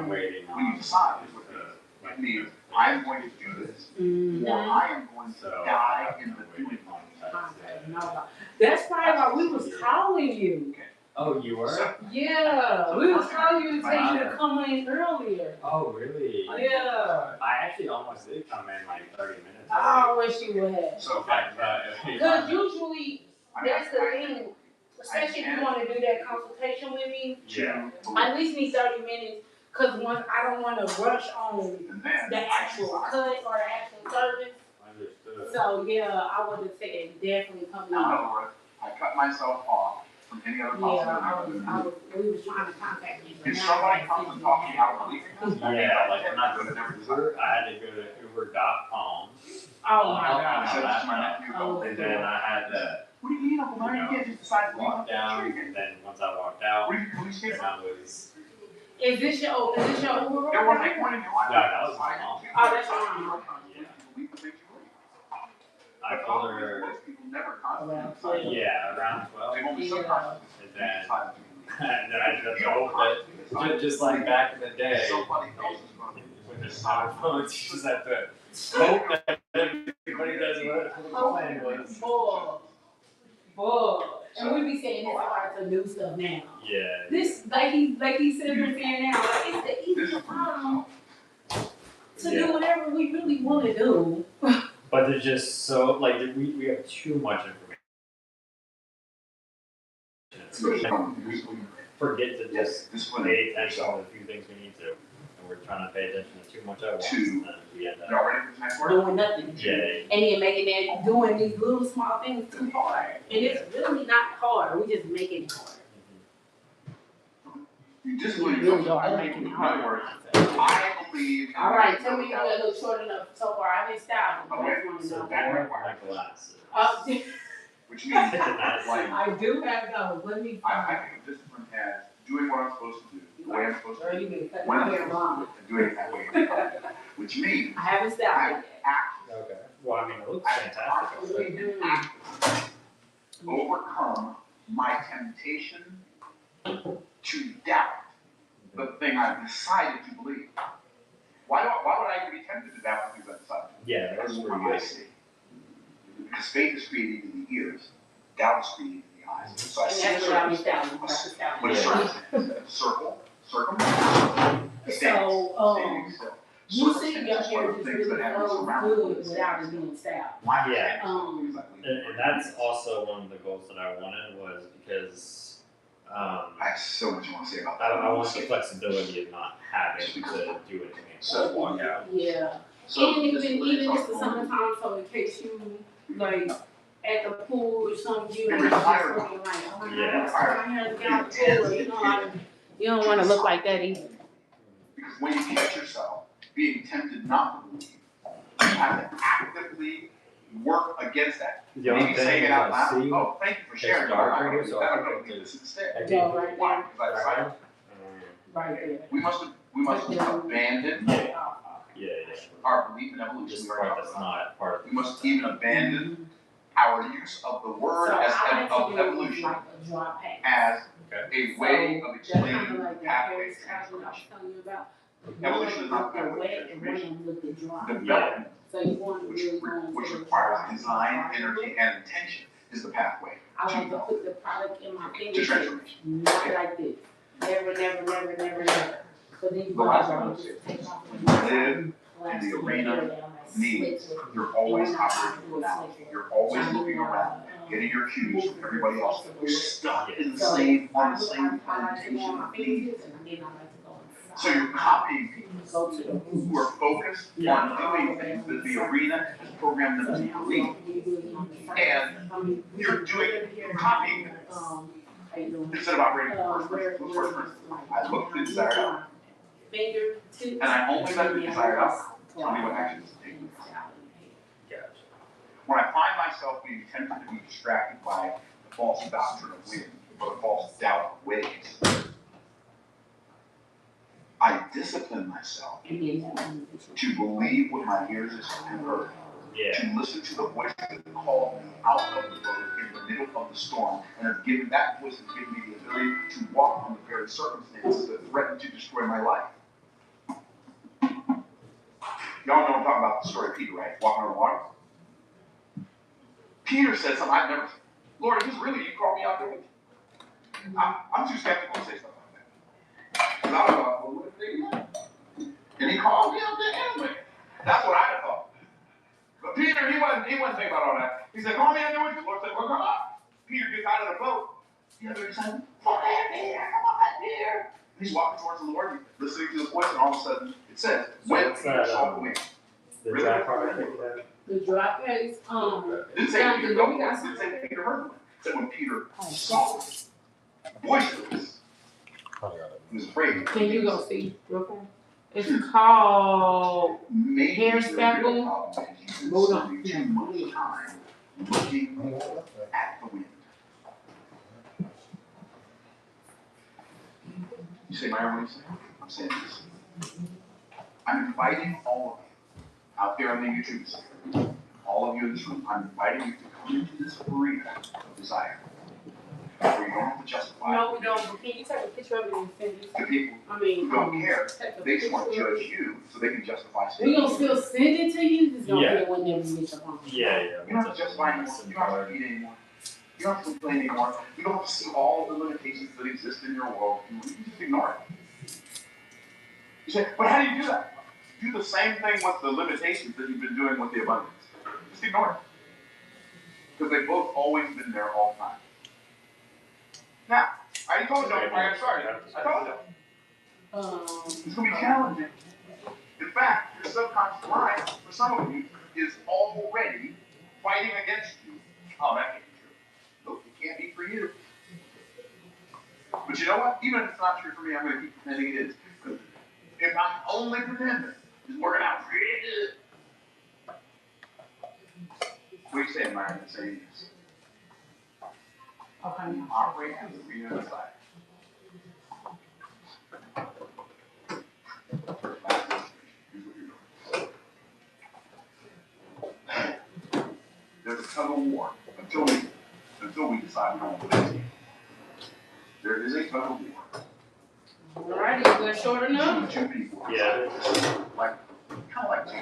S3: When you decide, is what it means. It means I'm going to do this, or I am going to die in the doing of it.
S2: That's probably why we was calling you.
S4: Oh, you were?
S2: Yeah, we was calling you to tell you to come in earlier.
S4: Oh, really?
S2: Yeah.
S4: I actually almost did come in like 30 minutes.
S2: I wish you would have.
S3: So,
S2: Because usually, that's the thing, especially if you want to do that consultation with me,
S4: Yeah.
S2: I at least need 30 minutes, because I don't want to rush on the actual cut or the actual service.
S4: Understood.
S2: So, yeah, I would have said definitely come
S3: in
S2: in.
S3: other words, I cut myself off from any other possibility.
S2: We was trying to contact you.
S3: If somebody comes and talks me out of believing,
S4: Yeah, like
S3: I'm not going to never decide.
S4: I had to go to Uber.com.
S2: Oh my
S3: I
S2: God.
S3: said this to my nephew.
S4: And then I had to
S3: What do you mean, Uncle Larry? You can't just decide to
S4: walk down, and then once I walked out,
S3: Where did you police
S4: then
S3: get
S4: I was...
S2: Is this your Uber?
S3: There wasn't one in your life.
S4: No, that was my mom.
S2: Oh, that's your mom.
S4: Yeah. I told her,
S3: Most people never constantly decide.
S4: yeah, around 12.
S3: They've only subconsciously
S4: And then,
S3: decided to
S4: and then I just hope that, just like back in the day,
S3: somebody else is going to
S4: when there's smartphones, you just have to hope that everybody does what the plan was.
S2: Boy. And we be saying it's hard to do stuff now.
S4: Yeah.
S2: This, like he said here saying now, like it's the easiest time to do whatever we really want to do.
S4: But there's just so, like, we have too much information. Forget to just pay attention to the few things we need to. And we're trying to pay attention to too much at once. And then we end up
S2: Doing nothing.
S4: Yeah.
S2: And then making it, doing these little small things too hard. And it's really not hard, we just making it hard.
S3: You just
S2: We really are making it hard.
S3: I believe.
S2: All right, tell me you look short enough so far. I missed out.
S3: Okay, so that requires
S4: my glasses.
S3: which means like
S2: I do have those. Let me
S3: I
S2: find.
S3: think of discipline as doing what I'm supposed to do, the way I'm supposed to
S2: Girl,
S3: do
S2: you
S3: it,
S2: been cutting
S3: when
S2: my
S3: I'm
S2: hair
S3: supposed to
S2: long.
S3: do it, and doing it that way. Which means
S2: I haven't stopped
S3: I
S2: yet.
S3: act.
S4: Okay. Well, I mean, it looks fantastic.
S3: I overcome my temptation to doubt the thing I've decided to believe. Why would I even be tempted to doubt the things I've decided?
S4: Yeah, that's
S3: Because
S4: pretty
S3: what I
S4: good.
S3: see. Because faith is created in the ears, doubt is created in the eyes. So I see a circle, circumference, standing still.
S2: You see your hair just really grows good without it being styled.
S4: Yeah. And that's also one of the goals that I wanted was because
S3: I have so much more to say about that.
S4: I want the flexibility of not having to do anything.
S3: So walk out.
S2: Yeah.
S3: So
S2: even it's the summertime, so in case you like at the pool or something, you ain't just looking like, oh my hair to get out the pool. You know, like, you don't want to look like that either.
S3: Because when you catch yourself being tempted not to believe, you have to actively work against that.
S4: The only
S3: Maybe saying
S4: thing
S3: it out
S4: is
S3: loud.
S4: see,
S3: Oh, thank you for sharing.
S4: it's dark right here, so I
S3: I'm
S4: think
S3: going to do this instead.
S2: Go right
S3: Why?
S2: there.
S3: Because I decided.
S2: Right there.
S3: We must abandon our belief in evolution.
S4: This part that's not part of
S3: We must even abandon our use of the word of evolution
S2: like a dry pack.
S3: as a way of explaining
S2: Like
S3: pathways
S2: the I was telling you about.
S3: Evolution is not
S2: the
S3: pathway
S2: wet and one of
S3: transformation.
S2: them look the dry.
S3: Development,
S2: So you want to really go into
S3: which
S2: the
S3: requires
S2: dry.
S3: design, energy, and intention, is the pathway
S2: I want to put the product in my
S3: to
S2: fingertips,
S3: transformation.
S2: not like this. Never. So these
S3: The last one
S2: ones
S3: is
S2: just take off
S3: when you live in the arena of needs, you're always operating from analogy. You're always looking around, getting your cues from everybody else. You're stuck in the same plantation of needs. So you're copying people who are focused on doing things that the arena has programmed them to believe. And you're copying them. Instead of operating from first person. I look the desired outcome. And I only let the desired outcome tell me what actions to take. When I find myself being tempted to be distracted by the false doctrine of wind or the false doubt of waves, I discipline myself to believe what my ears have heard, to listen to the voice that called me out of the boat in the middle of the storm, and have given that voice has given me the ability to walk on the very circumstances that threaten to destroy my life. Y'all know I'm talking about the story of Peter, right? Walking on water. Peter said something I've never said. Lord, is this really you called me out there with you? I'm too skeptical to say stuff like that. Because I was like, well, what if they do? And he called me out there anyway. That's what I'd have thought. But Peter, he wasn't thinking about all that. He said, call me out there with you. The Lord said, well, come on. Peter gets out of the boat. The other said, come on, Peter, come on, Peter. And he's walking towards the Lord, listening to his voice, and all of a sudden, it says, when Peter saw the wind.
S4: The dry part that you have?
S2: The dry paste,
S3: Didn't say Peter heard the wind. It said when Peter saw it, boisterous. He was afraid.
S2: Can you go see? Okay. It's called hair stacking.
S3: Hold on. Too much time looking at the wind. You say, Myron, what are you saying? I'm saying this. I'm inviting all of you out there on the YouTube side, all of you in this room, I'm inviting you to come into this arena of desire. Where you don't have to justify.
S2: No, we don't. Can you take a picture of it and send it?
S3: The people who don't care, they just want to judge you so they can justify
S2: we gonna still send it to you? Just don't
S4: Yeah.
S2: get one never get your phone.
S4: Yeah.
S3: You don't have to justify anymore. You don't have to eat anymore. You don't have to complain anymore. You don't have to see all the limitations that exist in your world. You just ignore it. You say, but how do you do that? Do the same thing with the limitations that you've been doing with the abundance. Just ignore it. Because they've both always been there all the time. Now, I told you I got started. I told you. It's going to be challenging. In fact, your subconscious mind, for some of you, is already fighting against you. Oh, that can't be true. Nope, it can't be for you. But you know what? Even if it's not true for me, I'm going to keep pretending it is. Because if I'm only pretending, it's working out pretty good. What are you saying, Myron? I'm saying this.
S2: Okay.
S3: Operate as a real inside. There's a tug of war until we until we decide we don't want to continue. There is a tug of war.
S2: Alright, is that short enough?
S3: Two people.
S4: Yeah.
S3: Like, kind of like two.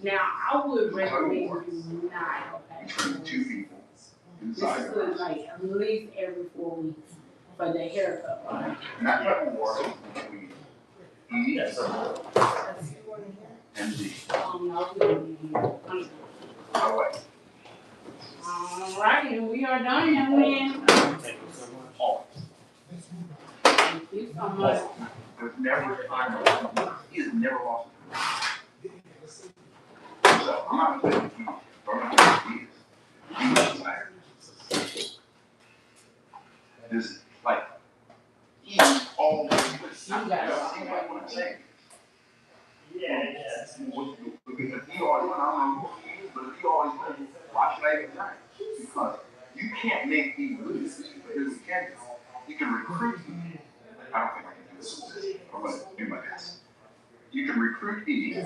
S2: Now, I would recommend you not, okay?
S3: Between two people
S2: This
S3: inside
S2: is
S3: of us.
S2: like at least every 4 weeks for the haircut, right?
S3: And that tug of war is between E
S4: Yeah, so
S3: and D.
S2: No, we don't need you.
S3: By the way,
S2: Alright, and we are done, young man.
S4: thank you so much.
S3: always.
S2: Thank you so much.
S3: There's never a time where he has never lost a dream. So I'm not saying he, but I'm not saying he is. He is tired. This like he always I'm like what I'm saying.
S4: Yeah.
S3: Because he always went, I don't know who he is, but he always went, why should I even try? Because you can't make E lose, but here's what you can do. You can recruit E. I don't think I can do this. I'm going to do my best. You can recruit E. So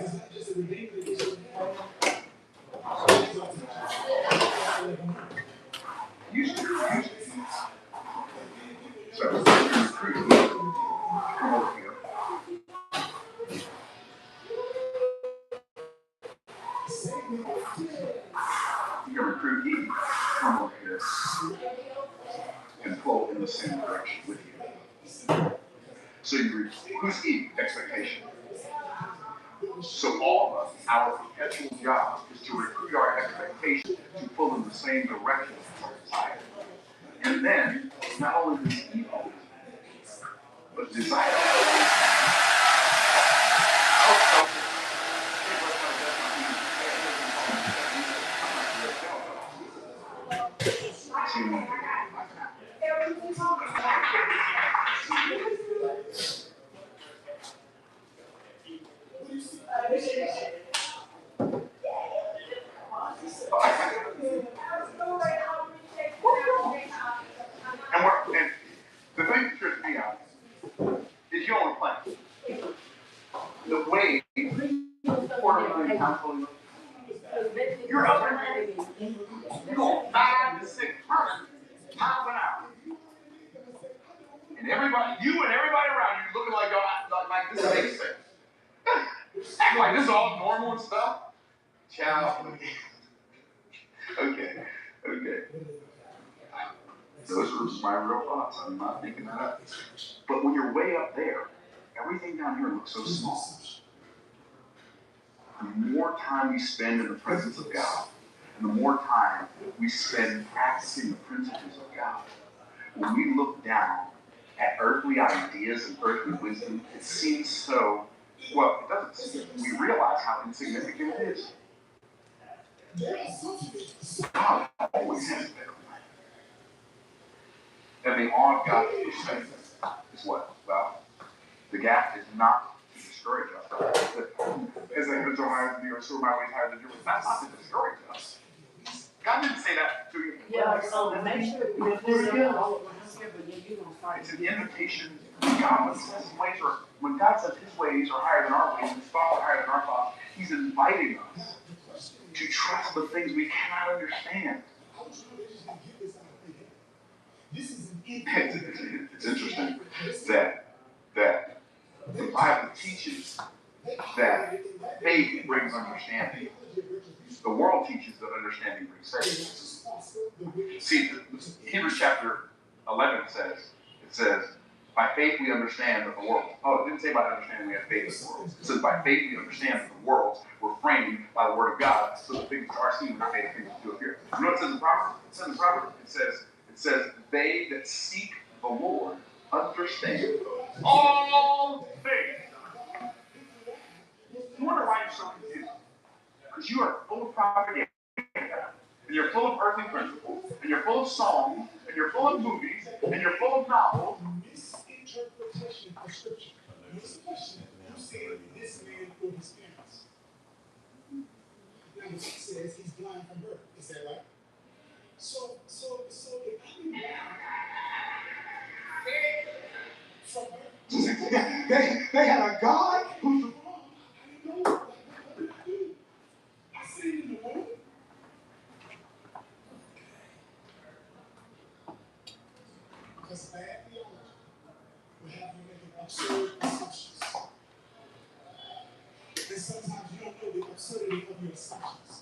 S3: you can recruit E. Come over here. You can recruit E. Come over here. And pull in the same direction with you. So who's E? Expectation. So all of us, our perpetual job is to recruit our expectation to pull in the same direction as our desire. And then, not only does E always, but desire always. And the thing that trips me out is you only plan. The way Puerto Rican council, you're up there, you go 5 to 6 miles an hour. And everybody, you and everybody around you looking like y'all like this makes sense. Act like this is all normal and stuff. Child. Okay. Those are my real thoughts. I'm not thinking that up. But when you're way up there, everything down here looks so small. The more time we spend in the presence of God, and the more time we spend practicing the principles of God, when we look down at earthly ideas and earthly wisdom, it seems so, well, it doesn't seem, we realize how insignificant it is. God always has a better plan. And the awe of God's perspective is what? Well, the gap is not to discourage us. As the heavens are higher than the earth, so are my ways higher than yours. That's not to discourage us. God didn't say that to you.
S2: Yeah, so make sure you do all
S3: It's an invitation to God. When God says his ways are higher than our ways, his thoughts are higher than our thoughts, he's inviting us to trust the things we cannot understand. It's interesting that the Bible teaches that faith brings understanding. The world teaches that understanding brings faith. See, Hebrews chapter 11 says, by faith we understand that the world. Oh, it didn't say by understanding we have faith in the world. It says by faith we understand that the worlds were framed by the word of God, so that things are seen without faith, things do appear. You know what it says in Proverbs? It says in Proverbs, it says, they that seek the Lord understand all things. You wonder why you're so confused? Because you are full of propaganda, and you're full of earthly principles, and you're full of songs, and you're full of movies, and you're full of novels. Misinterpretation of scripture. You say this man for his parents. Now he says he's blind from birth. Is that right? So if I'm blind from birth, they had a God who's wrong. I know what I do. I see it in the womb.
S5: because bad theology will have you making absurd assumptions. And sometimes you don't know the absurdity of your assumptions.